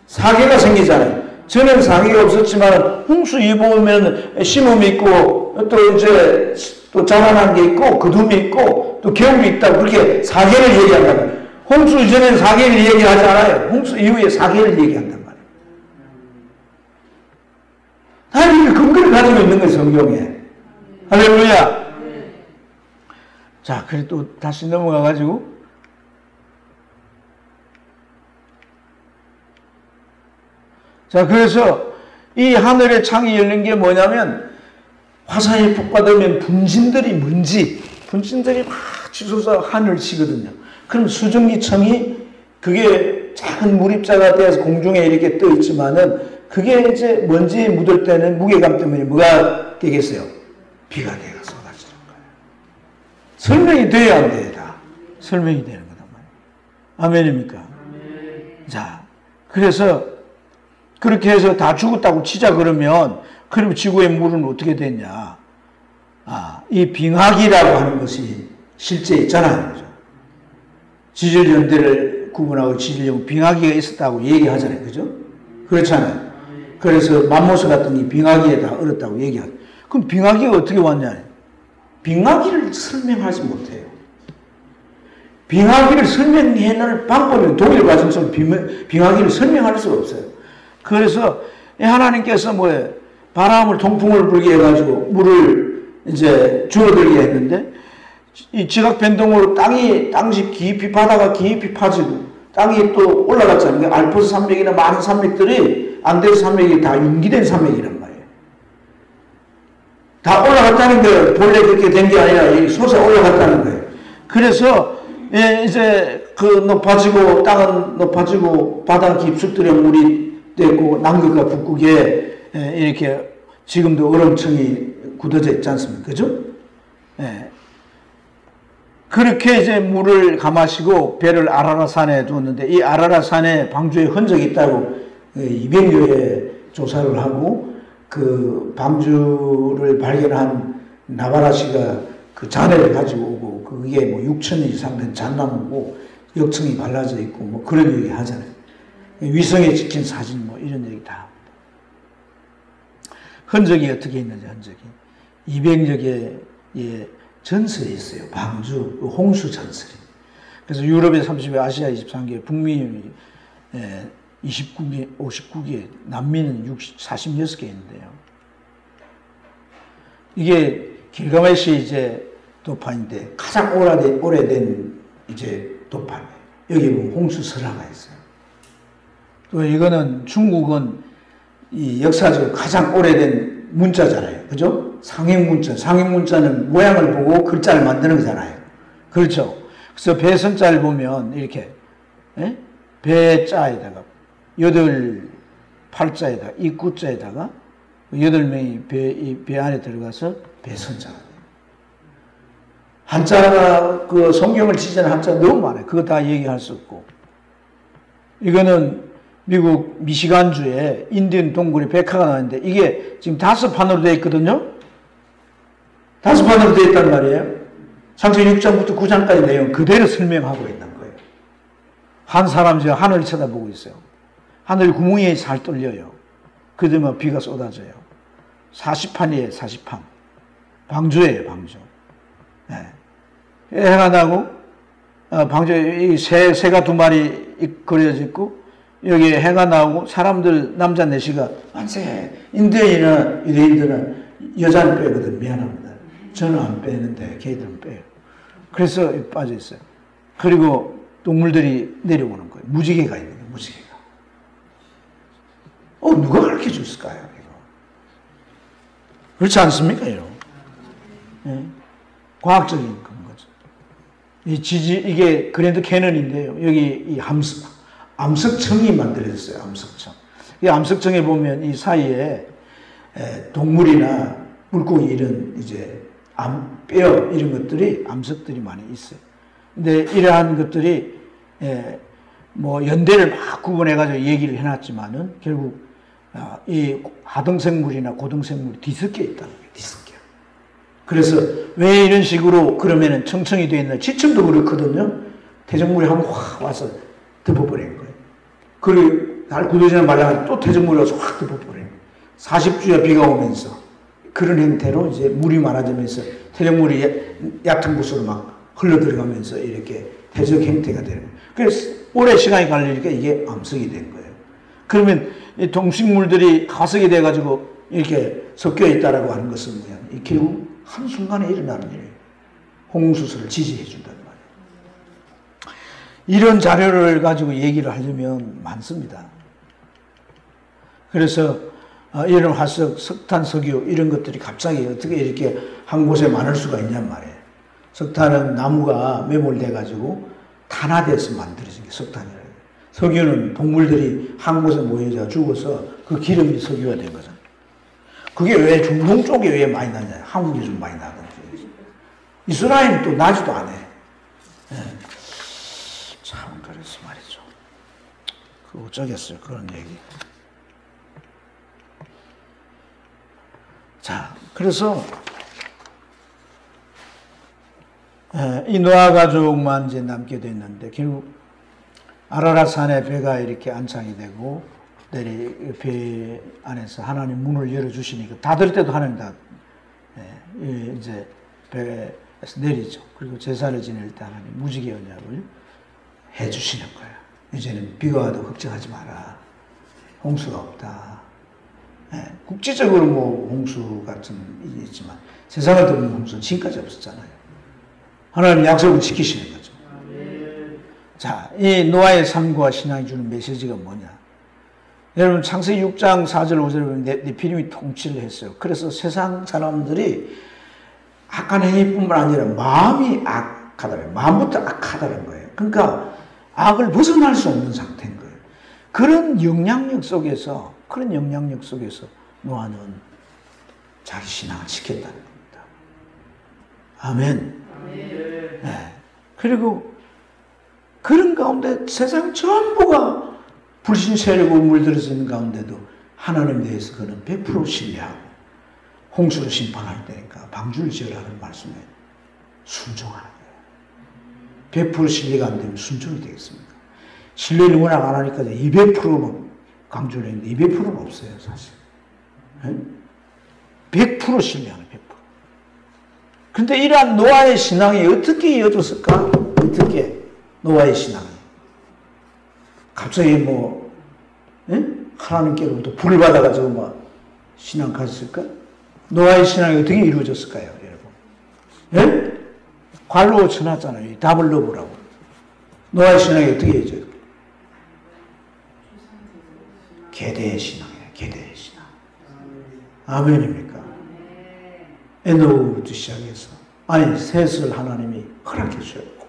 사계가 생기잖아요. 전에는 사계가 없었지만 홍수 예보면 심음이 있고 또 이제 또 자라난 게 있고 거둠이 있고 또 겨울이 있다고 그렇게 사계를 얘기한다고. 홍수 이전에는 사계를 얘기하지 않아요. 홍수 이후에 사계를 얘기한단 말이에요. 다 이렇게 근거를 가지고 있는 거예요. 성경에. 할렐루야. 자, 그래 또 다시 넘어가가지고 자, 그래서 이 하늘의 창이 열린 게 뭐냐면 화산이 폭발되면 분진들이 막 치솟아 하늘을 치거든요. 그럼 수증기청이 그게 작은 물입자가 되어서 공중에 이렇게 떠 있지만은 그게 이제 먼지에 묻을 때는 무게감 때문에 뭐가 되겠어요? 비가 되어 쏟아지는 거예요. 설명이 돼야 안 돼요, 다. 설명이 되는 거단 말이에요. 아멘입니까? 자, 그래서 그렇게 해서 다 죽었다고 치자 그러면 그럼 지구의 물은 어떻게 됐냐? 이 빙하기라고 하는 것이 실제 있잖아요. 그죠? 지질연대를 구분하고 지질연 빙하기가 있었다고 얘기하잖아요. 그죠? 그렇잖아요. 그래서 맘모스 같은 이 빙하기에 다 얼었다고 얘기하죠. 그럼 빙하기가 어떻게 왔냐? 빙하기를 설명하지 못해요. 빙하기를 설명해낼 방법은 독일 과정처럼 빙하기를 설명할 수가 없어요. 그래서 하나님께서 바람을 통풍을 불게 해가지고 물을 이제 줄어들게 했는데 이 지각 변동으로 땅이 깊이 바다가 깊이 파지고 땅이 또 올라갔잖아요. 그러니까 알프스 산맥이나 많은 산맥들이 안데스 산맥이 다 융기된 산맥이란 말이에요. 다 올라갔다는 거예요. 본래 그렇게 된 게 아니라 솟아 올라갔다는 거예요. 그래서 이제 높아지고 땅은 높아지고 바다 깊숙들의 물이 되고 남극과 북극에 이렇게 지금도 얼음층이 굳어져 있지 않습니까? 그죠? 그렇게 이제 물을 감아시고 배를 아라라산에 두었는데 이 아라라산에 방주의 흔적이 있다고 200여회 조사를 하고 그 방주를 발견한 나바라 씨가 그 잔해를 가지고 오고 그게 6,000년 이상 된 잣나무고 역청이 발라져 있고 그런 얘기 하잖아요. 위성에 찍힌 사진 이런 얘기 다. 흔적이 어떻게 있는지 흔적이 200여 개의 전설이 있어요. 방주 홍수 전설이. 그래서 유럽에 30개, 아시아 23개, 북미 29개, 59개, 남미는 46개 있는데요. 이게 길가메시 이제 도판인데 가장 오래된 이제 도판이에요. 여기 보면 홍수 설화가 있어요. 또 이거는 중국은 이 역사적으로 가장 오래된 문자잖아요. 그죠? 상행문자. 상행문자는 모양을 보고 글자를 만드는 거잖아요. 그렇죠? 그래서 배선자를 보면 이렇게 배자에다가 8팔자에다가 입구자에다가 8명이 배 안에 들어가서 배선자가 돼요. 한자가 그 성경을 지지하는 한자가 너무 많아요. 그거 다 얘기할 수 없고. 이거는 미국 미시간주에 인디언 동굴에 백화가 나왔는데 이게 지금 5판으로 되어 있거든요. 5판으로 되어 있단 말이에요. 창세기 6장부터 9장까지 내용 그대로 설명하고 있는 거예요. 한 사람이 하늘을 쳐다보고 있어요. 하늘 구멍이 잘 뚫려요. 그러면 비가 쏟아져요. 40판이에요. 40판. 방주예요. 방주. 해가 나고 방주에 새가 두 마리 그려져 있고, 여기에 해가 나오고, 사람들, 남자 넷이가, 만세! 인도인이나 유대인들은 여자는 빼거든. 미안합니다. 저는 안 빼는데, 걔들은 빼요. 그래서 빠져 있어요. 그리고 동물들이 내려오는 거예요. 무지개가 있는 거예요, 무지개가. 누가 가르쳐 줬을까요, 이거? 그렇지 않습니까, 이거? 예? 과학적인 그런 거죠. 이게 그랜드 캐년인데요. 여기 이 암석청이 만들어졌어요, 암석청. 이 암석청에 보면 이 사이에 동물이나 물고기 이런 이제 뼈 이런 것들이 암석들이 많이 있어요. 근데 이러한 것들이 뭐 연대를 막 구분해가지고 얘기를 해놨지만은 결국 이 하등생물이나 고등생물이 뒤섞여 있다는 거예요. 뒤섞여. 그래서 왜 이런 식으로 그러면은 청청이 되어 있나? 지층도 그렇거든요. 태적물이 한번 확 와서 덮어버린 거예요. 그리고 날 굳어지는 말라가 또 태적물이 와서 확 덮어버린 거예요. 40주에 비가 오면서 그런 형태로 이제 물이 많아지면서 태적물이 얕은 곳으로 막 흘러들어가면서 이렇게 태적 형태가 되는 거예요. 그래서 오래 시간이 걸리니까 이게 암석이 된 거예요. 그러면 이 동식물들이 화석이 돼가지고 이렇게 섞여 있다라고 하는 것은 뭐야? 결국 한순간에 일어나는 일이에요. 홍수설을 지지해 준단 말이에요. 이런 자료를 가지고 얘기를 하려면 많습니다. 그래서 이런 화석, 석탄, 석유 이런 것들이 갑자기 어떻게 이렇게 한 곳에 많을 수가 있냔 말이에요. 석탄은 나무가 매몰돼가지고 탄화돼서 만들어진 게 석탄이에요. 석유는 동물들이 한 곳에 모여져 죽어서 그 기름이 석유가 된 거잖아요. 그게 왜 중동 쪽에 왜 많이 나냐? 한국에 좀 많이 나거든요. 이스라엘은 또 나지도 않아. 참 그래서 말이죠. 그 어쩌겠어요, 그런 얘기. 자, 그래서 이 노아 가족만 이제 남게 됐는데 결국 아라랏 산에 배가 이렇게 안착이 되고 배 안에서 하나님 문을 열어주시니까 닫을 때도 하나님 다 이제 배에서 내리죠. 그리고 제사를 지낼 때 하나님 무지개 언약을 해주시는 거예요. 이제는 비가 와도 걱정하지 마라. 홍수가 없다. 국제적으로 뭐 홍수 같은 일이 있지만 세상을 덮는 홍수는 지금까지 없었잖아요. 하나님 약속을 지키시는 거죠. 자, 이 노아의 삶과 신앙이 주는 메시지가 뭐냐? 여러분 창세기 6장 4절 5절을 보면 네피림이 통치를 했어요. 그래서 세상 사람들이 악한 행위뿐만 아니라 마음이 악하다는 마음부터 악하다는 거예요. 그러니까 악을 벗어날 수 없는 상태인 거예요. 그런 영향력 속에서 노아는 자기 신앙을 지켰다는 겁니다. 아멘. 네. 그리고 그런 가운데 세상 전부가 불신세력으로 물들어져 있는 가운데도 하나님에 대해서 그는 100% 신뢰하고 홍수를 심판할 때니까 방주를 지으라는 말씀에 순종하는 거예요. 100% 신뢰가 안 되면 순종이 되겠습니까? 신뢰를 워낙 안 하니까 200%만 강조를 했는데 200%는 없어요, 사실. 100% 신뢰하는 100%. 그런데 이러한 노아의 신앙이 어떻게 이어졌을까? 어떻게 노아의 신앙이 갑자기 뭐 하나님께로부터 불을 받아가지고 뭐 신앙 가졌을까? 노아의 신앙이 어떻게 이루어졌을까요, 여러분? 관로 쳐놨잖아요. 답을 넣어보라고. 노아의 신앙이 어떻게 이루어졌을까? 계대의 신앙이에요. 계대의 신앙. 아멘입니까? 에노부터 시작해서 셋을 하나님이 허락해 주셨고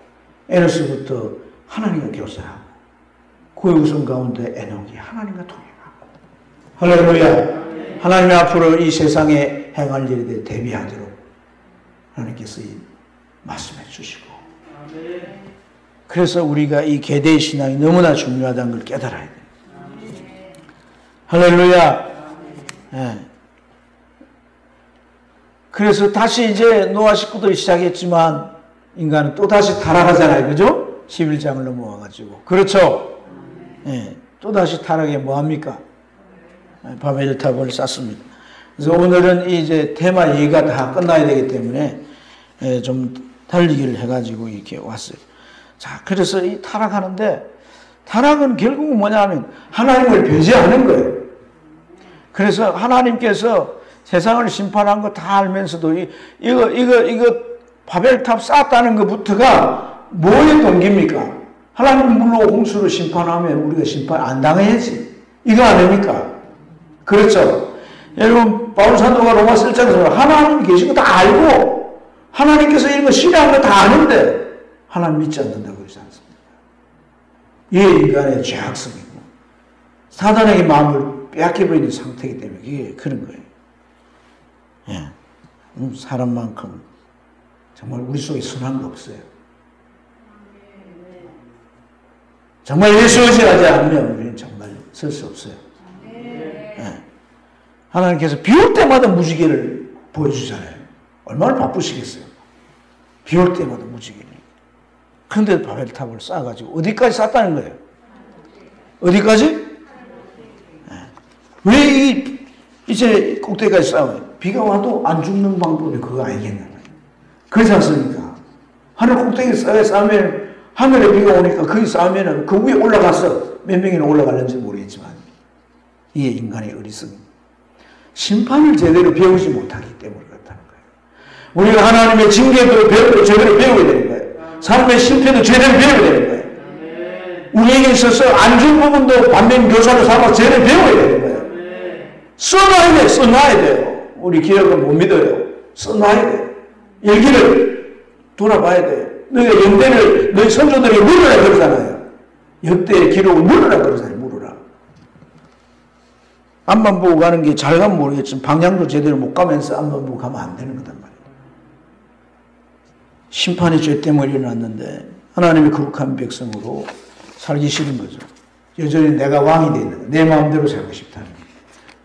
에노스부터 하나님과 교제하고 그의 우선 가운데 에녹이 하나님과 동행하고 할렐루야. 하나님 앞으로 이 세상에 행할 일에 대비하도록 하나님께서 말씀해 주시고 그래서 우리가 이 계대의 신앙이 너무나 중요하다는 걸 깨달아야 돼요. 할렐루야. 네. 그래서 다시 이제 노아 식구들이 시작했지만 인간은 또 다시 타락하잖아요. 그죠? 11장을 넘어와가지고. 그렇죠? 네. 또 다시 타락해 뭐합니까? 바벨 탑을 쌓습니다. 그래서 오늘은 이제 테마 얘기가 다 끝나야 되기 때문에 좀 달리기를 해가지고 이렇게 왔어요. 자, 그래서 이 타락하는데, 타락은 결국은 뭐냐면 하나님을 배제하는 거예요. 그래서 하나님께서 세상을 심판한 거 다 알면서도 이거 바벨탑 쌓았다는 것부터가 뭐의 동기입니까? 하나님 물로 홍수로 심판하면 우리가 심판 안 당해야지. 이거 아닙니까? 그렇죠? 여러분, 바울 사도가 로마서 1장에서 하나님 계신 거 다 알고 하나님께서 이런 거 싫어하는 거 다 아는데 하나님 믿지 않는다고 그러지 않습니까? 이게 인간의 죄악성이고 사단에게 마음을 빼앗겨버리는 상태이기 때문에 이게 그런 거예요. 예. 사람만큼 정말 우리 속에 선한 거 없어요. 정말 예수 의지하지 않으면 우리는 정말 설 수 없어요. 예. 하나님께서 비올 때마다 무지개를 보여주잖아요. 얼마나 바쁘시겠어요. 비올 때마다 무지개를. 그런데 바벨탑을 쌓아가지고 어디까지 쌓았다는 거예요? 어디까지? 예. 왜 이제 꼭대기까지 쌓아요? 비가 와도 안 죽는 방법이 그거 아니겠나. 그렇지 않습니까? 하늘 꼭대기에 쌓으면 하늘에 비가 오니까 거기 쌓으면 그 위에 올라가서 몇 명이나 올라갈는지 모르겠지만 이게 인간의 어리석음. 심판을 제대로 배우지 못하기 때문에 그렇다는 거예요. 우리가 하나님의 징계도 제대로 배워야 되는 거예요. 삶의 실패도 제대로 배워야 되는 거예요. 우리에게 있어서 안 좋은 부분도 반면 교사로 삼아 제대로 배워야 되는 거예요. 써놔야 돼요. 써놔야 돼요. 우리 기억은 못 믿어요. 써놔야 돼요. 열기를 돌아봐야 돼요. 너희가 영대를 너희 선조들이 물으라 그러잖아요. 역대의 기록을 물으라 그러잖아요. 물으라. 앞만 보고 가는 게 잘 가면 모르겠지만 방향도 제대로 못 가면서 앞만 보고 가면 안 되는 거단 말이에요. 심판의 죄 때문에 일어났는데 하나님의 거룩한 백성으로 살기 싫은 거죠. 여전히 내가 왕이 되는 거예요. 내 마음대로 살고 싶다는 거예요.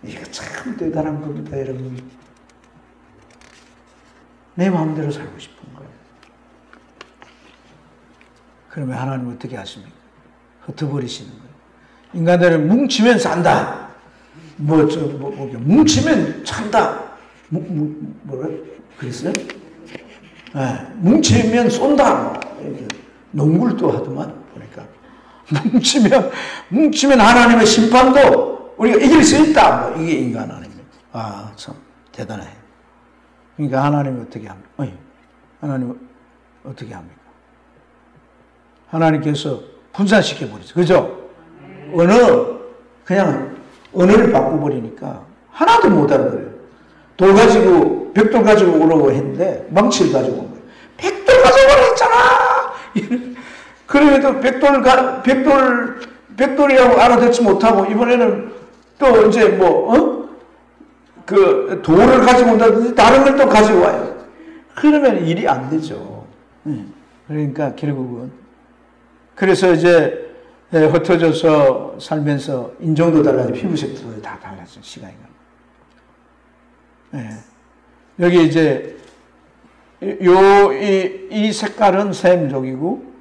이게 참 대단한 겁니다, 여러분. 내 마음대로 살고 싶은 거예요. 그러면 하나님은 어떻게 하십니까? 흩어버리시는 거예요. 인간들은 뭉치면 산다. 뭉치면 찬다. 뭐라 그랬어요? 네, 뭉치면 쏜다. 농구를 또 하더만 보니까 뭉치면 하나님의 심판도 우리가 이길 수 있다. 이게 인간 아닙니까? 아, 참 대단해. 그러니까 하나님이 어떻게 합니까? 하나님은 어떻게 합니까? 하나님께서 분산시켜버리죠. 그죠? 그냥 언어를 바꿔버리니까 하나도 못 알아들어요. 돌 가지고, 벽돌 가지고 오라고 했는데 망치를 가지고 온 거예요. 벽돌 가지고 오라고 했잖아! 그래도 벽돌이라고 알아듣지 못하고 이번에는 또 이제 돌을 가지고 온다든지 다른 걸 또 가지고 와요. 그러면 일이 안 되죠. 그러니까 결국은 그래서 이제 흩어져서 살면서 인종도 달라지고 피부색도 다 달라진 시간이 갑니다. 여기 이제 이 색깔은 셈족이고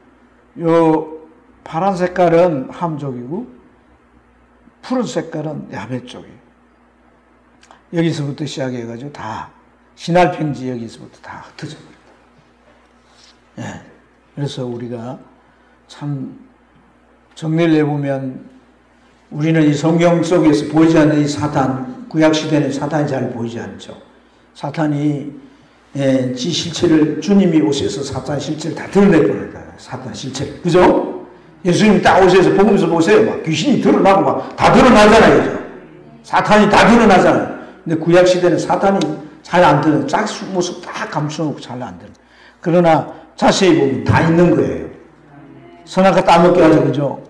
요 파란 색깔은 함족이고 푸른 색깔은 야벳족이에요. 여기서부터 시작해가지고 다 신할평지 여기서부터 다 흩어져 버립니다. 그래서 우리가 참 정리를 해보면 우리는 이 성경 속에서 보이지 않는 이 사탄, 구약시대는 사탄이 잘 보이지 않죠. 사탄이 지 실체를 주님이 오셔서 사탄 실체를 다 드러내버립니다. 사탄 실체를. 그죠? 예수님 딱 오셔서 복음서 보세요. 막 귀신이 드러나고 막 다 드러나잖아요. 그죠? 사탄이 다 드러나잖아요. 근데 구약시대는 사탄이 잘 안 드러나요. 짝 모습 다 감춰놓고 잘 안 드러나요. 그러나 자세히 보면 다 있는 거예요. 선악과 따먹게 하죠. 그죠?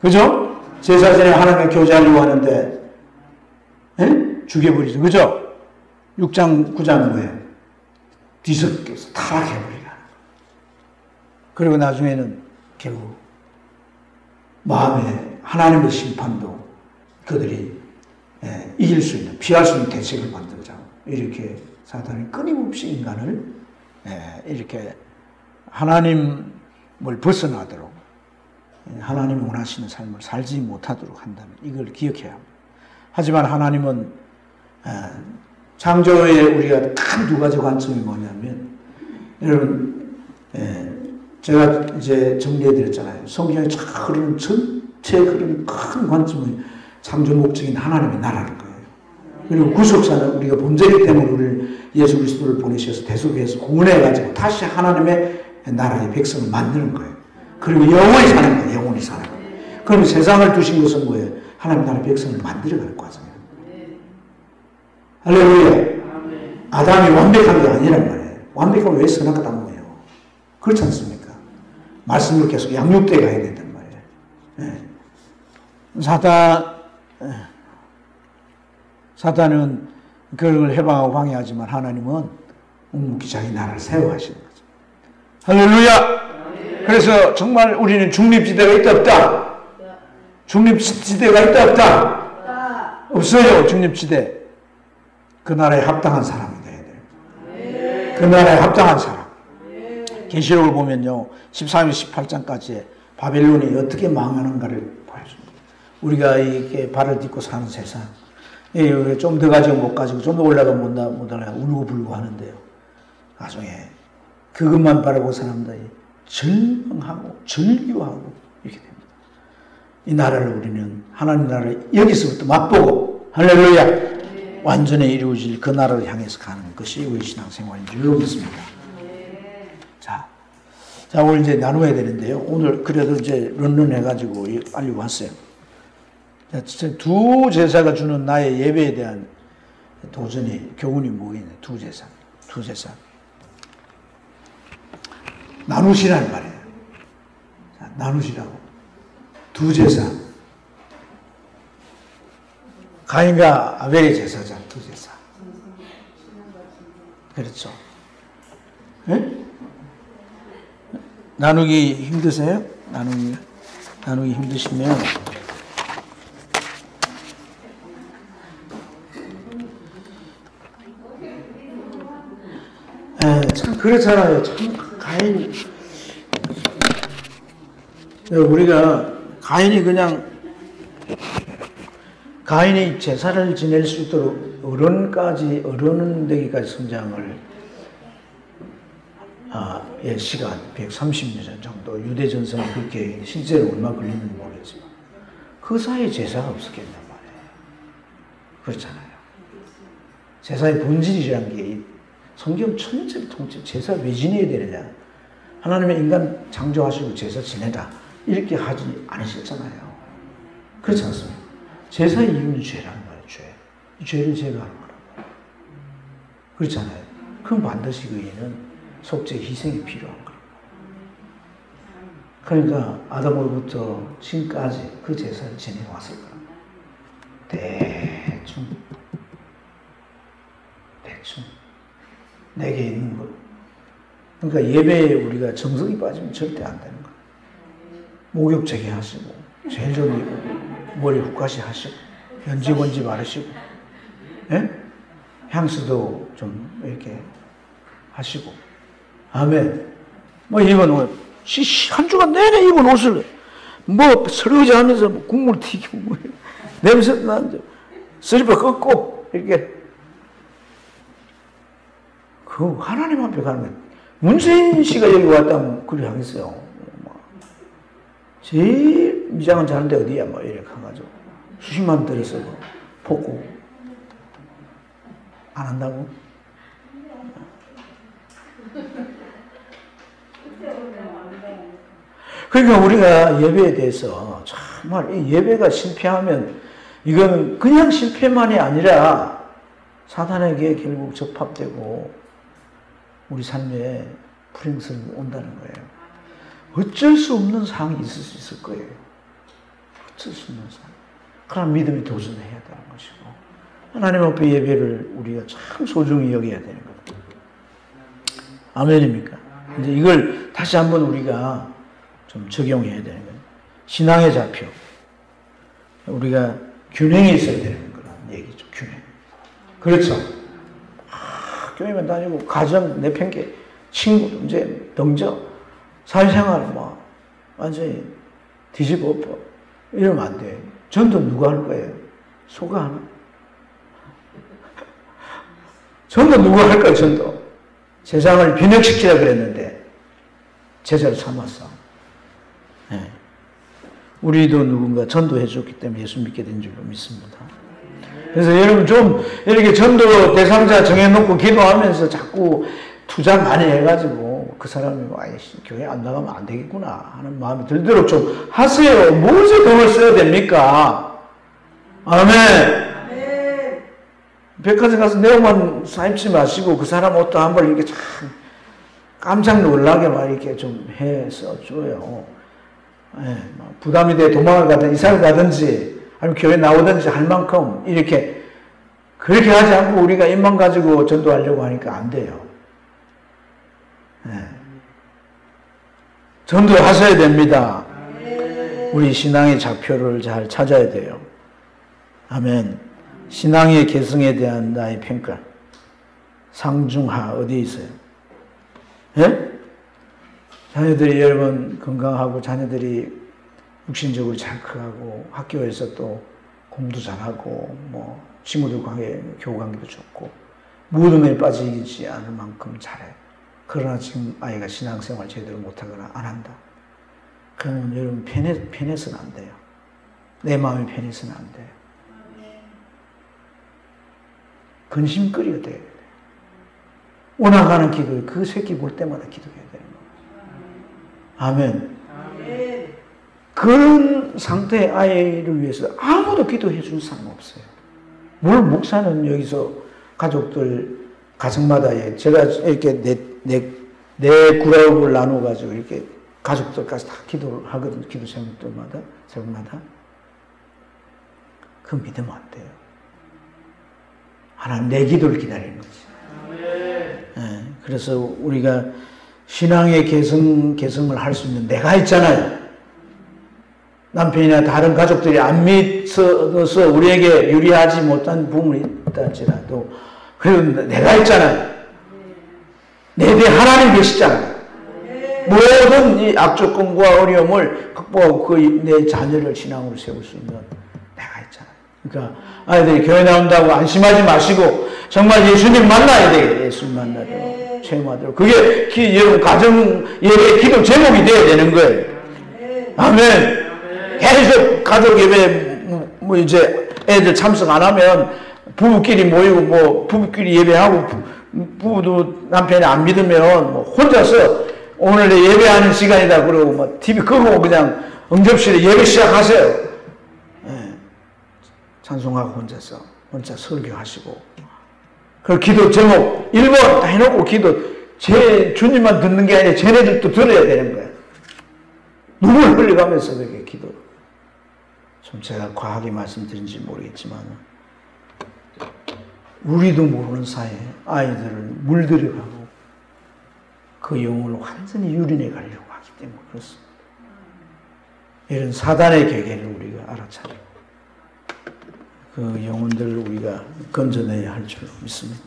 그죠? 제사 전에 하나님과 교제하려고 하는데 죽여버리죠. 그죠? 6장 9장은 뭐예요? 뒤섞여서 타락해버리가. 그리고 나중에는 결국 마음에 하나님의 심판도 그들이 이길 수 있는, 피할 수 있는 대책을 만들자. 이렇게 사탄이 끊임없이 인간을 이렇게 하나님을 벗어나도록, 하나님이 원하시는 삶을 살지 못하도록 한다면 이걸 기억해야 합니다. 하지만 하나님은 창조에 우리가 딱 두 가지 관점이 뭐냐면, 여러분 제가 이제 정리해 드렸잖아요. 성경에 쫙 흐르는 전체 흐르는 큰 관점은 창조 목적인 하나님의 나라는 거예요. 그리고 구속사는 우리가 범죄이기 때문에 우리를 예수 그리스도를 보내셔서 대속해서 구원해가지고 다시 하나님의 나라의 백성을 만드는 거예요. 그리고 영원히 사는 거예요. 영원히 사는 거예요. 그럼 세상을 두신 것은 뭐예요? 하나님 나라의 백성을 만들어가는 과정이에요. 할렐루야. 아담이 완벽한 게 아니란 말이에요. 완벽하면 왜 선악과 다 먹어요? 그렇지 않습니까? 말씀을 계속 양육되어 가야 된단 말이에요. 네. 사단은 그걸 해방하고 방해하지만 하나님은 묵묵히 자기 나라를 세워가시는 거죠. 할렐루야! 그래서 정말 우리는 중립지대가 있다 없다? 중립지대가 있다 없다? 없어요. 중립지대. 그 나라에 합당한 사람이 돼야 돼요. 그 나라에 합당한 사람. 계시록을 보면요. 13장 18장까지 바벨론이 어떻게 망하는가를 보여줍니다. 우리가 이렇게 발을 딛고 사는 세상. 좀 더 가지고 못 가지고 좀 더 올라가면 못 올라가 울고 불고 하는데요. 나중에 그것만 바라보고 사람들이 절망하고 절규하고 이렇게 됩니다. 이 나라를 우리는 하나님 나라를 여기서부터 맛보고 할렐루야 완전히 이루어질 그 나라를 향해서 가는 것이 우리 신앙생활인 줄 믿습니다. 자, 오늘 이제 나눠야 되는데요. 오늘 그래도 이제 런런해가지고 빨리 왔어요. 자, 두 제사가 주는 나의 예배에 대한 도전이 교훈이 뭐겠네. 두 제사. 나누시라는 말이에요. 자, 나누시라고. 두 제사. 가인과 아벨의 제사잖아. 두 제사. 그렇죠. 네? 나누기 힘드세요? 나누기 힘드시면 참 그렇잖아요. 참 가인 우리가 가인이 제사를 지낼 수 있도록 어른 되기까지 성장을 시간 130년 정도 유대 전성이 그렇게 실제로 얼마 걸리는지 모르겠지만 그 사이에 제사가 없었겠단 말이에요. 그렇잖아요. 제사의 본질이라는 게 성경 전체를 통째 제사 왜 지내야 되느냐. 하나님의 인간 창조하시고 제사 지내라 이렇게 하지 않으셨잖아요. 그렇지 않습니까? 제사의 이유는 죄라는 말이에요. 죄. 이 죄를 제거하는 거라고. 그렇잖아요. 그럼 반드시 그 이유는 속죄 희생이 필요한 거라고. 그러니까 아담으로부터 신까지 그 제사를 지내왔을 거라고. 대충 내게 있는 것. 그러니까 예배에 우리가 정성이 빠지면 절대 안 되는 거예요. 목욕 제기하시고 제일 좋은 머리 훅가시 하시고 연지원지 바르시고 향수도 좀 이렇게 하시고 아멘. 이건 한 주간 내내 입은 옷을 설거지 하면서 국물 튀기고 냄새 나는데 슬리퍼 꺾고 이렇게 그 하나님 앞에 가는 거예요. 문재인 씨가 여기 왔다면 그래 하겠어요. 제일 미장은 자는데 어디야? 이렇게 가가지고 수십만 원 들여서 복구 안 한다고? 그러니까 우리가 예배에 대해서 정말 이 예배가 실패하면 이건 그냥 실패만이 아니라 사단에게 결국 접합되고 우리 삶에 불행성이 온다는 거예요. 어쩔 수 없는 상황이 있을 수 있을 거예요. 어쩔 수 없는 상황. 그럼 믿음이 도전해야 되는 것이고 하나님 앞에 예배를 우리가 참 소중히 여겨야 되는 거예요. 아멘입니까? 이제 이걸 다시 한번 우리가 좀 적용해야 되는 거예요. 신앙의 좌표. 우리가 균형이 있어야 되는 그런 얘기죠. 균형. 그렇죠. 교회만 다니고 가정 내팽개 친구 문제 동정 사회생활 완전히 뒤집어 엎어 이러면 안 돼. 전도 누가 할 거예요? 소가 하나? 전도 누가 할 거예요? 전도 세상을 변혁시키라 그랬는데 제자를 삼았어. 예. 우리도 누군가 전도해 줬기 때문에 예수 믿게 된 줄로 믿습니다. 그래서 여러분 좀 이렇게 전도 대상자 정해놓고 기도하면서 자꾸 투자 많이 해가지고 그 사람이 교회 안 나가면 안 되겠구나 하는 마음이 들도록 좀 하세요. 무엇에 돈을 써야 됩니까? 아멘. 백화점 가서 내용만 사입지 마시고 그 사람 옷도 한번 이렇게 참 깜짝 놀라게 막 이렇게 좀 해 써줘요. 예, 부담이 돼 도망을 가든 이사를 가든지 아니면 교회 나오든지 할 만큼 이렇게 그렇게 하지 않고 우리가 입만 가지고 전도하려고 하니까 안 돼요. 예. 전도하셔야 됩니다. 우리 신앙의 좌표를 잘 찾아야 돼요. 아멘. 신앙의 계승에 대한 나의 평가. 상중하 어디에 있어요? 예? 자녀들이 여러분 건강하고 자녀들이 육신적으로 잘 크고 학교에서 또 공부도 잘하고 뭐 친구들 관계 교우 관계도 좋고 모든 에 빠지지 않을 만큼 잘해. 그러나 지금 아이가 신앙생활 제대로 못하거나 안 한다. 그러면 여러분 편해서는 안 돼요. 내 마음이 편해서는 안 돼요. 근심거리가 돼야 돼요. 오나가는 기도를 그 새끼 볼 때마다 기도해야 되는 거예요. 아멘. 그런 상태의 아이를 위해서 아무도 기도해 주는 사람 없어요. 물론 목사는 여기서 가족들 가정마다 제가 이렇게 내 그룹을 나눠가지고 이렇게 가족들까지 다 기도를 하거든요. 기도 제목마다. 그 믿으면 안 돼요. 하나님 내 기도를 기다리는 거지. 네, 그래서 우리가 신앙의 개성을 할 수 있는 내가 있잖아요. 남편이나 다른 가족들이 안 믿어서 우리에게 유리하지 못한 부분이 있다할지라도 그래도 내가 있잖아요. 내 뒤에 하나님 계시잖아요. 모든 이 악조건과 어려움을 극복하고 내 자녀를 신앙으로 세울 수 있는 내가 있잖아요. 그러니까 아이들이 교회 나온다고 안심하지 마시고 정말 예수님 만나야 되겠다. 예수님 만나도록 체험하도록. 그게 여러분 가정 예배 기도 제목이 돼야 되는 거예요. 아멘. 계속 가족 예배 뭐 이제 애들 참석 안 하면 부부끼리 모이고 뭐 부부끼리 예배하고 부부도 남편이 안 믿으면 뭐 혼자서 오늘 내 예배하는 시간이다 그러고 뭐 TV 끄고 그냥 응접실에 예배 시작하세요. 네. 찬송하고 혼자 설교하시고. 그 기도 제목 1번 다 해놓고 기도 제 주님만 듣는 게 아니라 쟤네들도 들어야 되는 거예요. 눈물 흘려가면서 그렇게 기도. 좀 제가 과하게 말씀드린지 모르겠지만 우리도 모르는 사이에 아이들을 물들여가고 그 영혼을 완전히 유린해 가려고 하기 때문에 그렇습니다. 이런 사단의 계계를 우리가 알아차리고 그 영혼들을 우리가 건져내야 할 줄 믿습니다.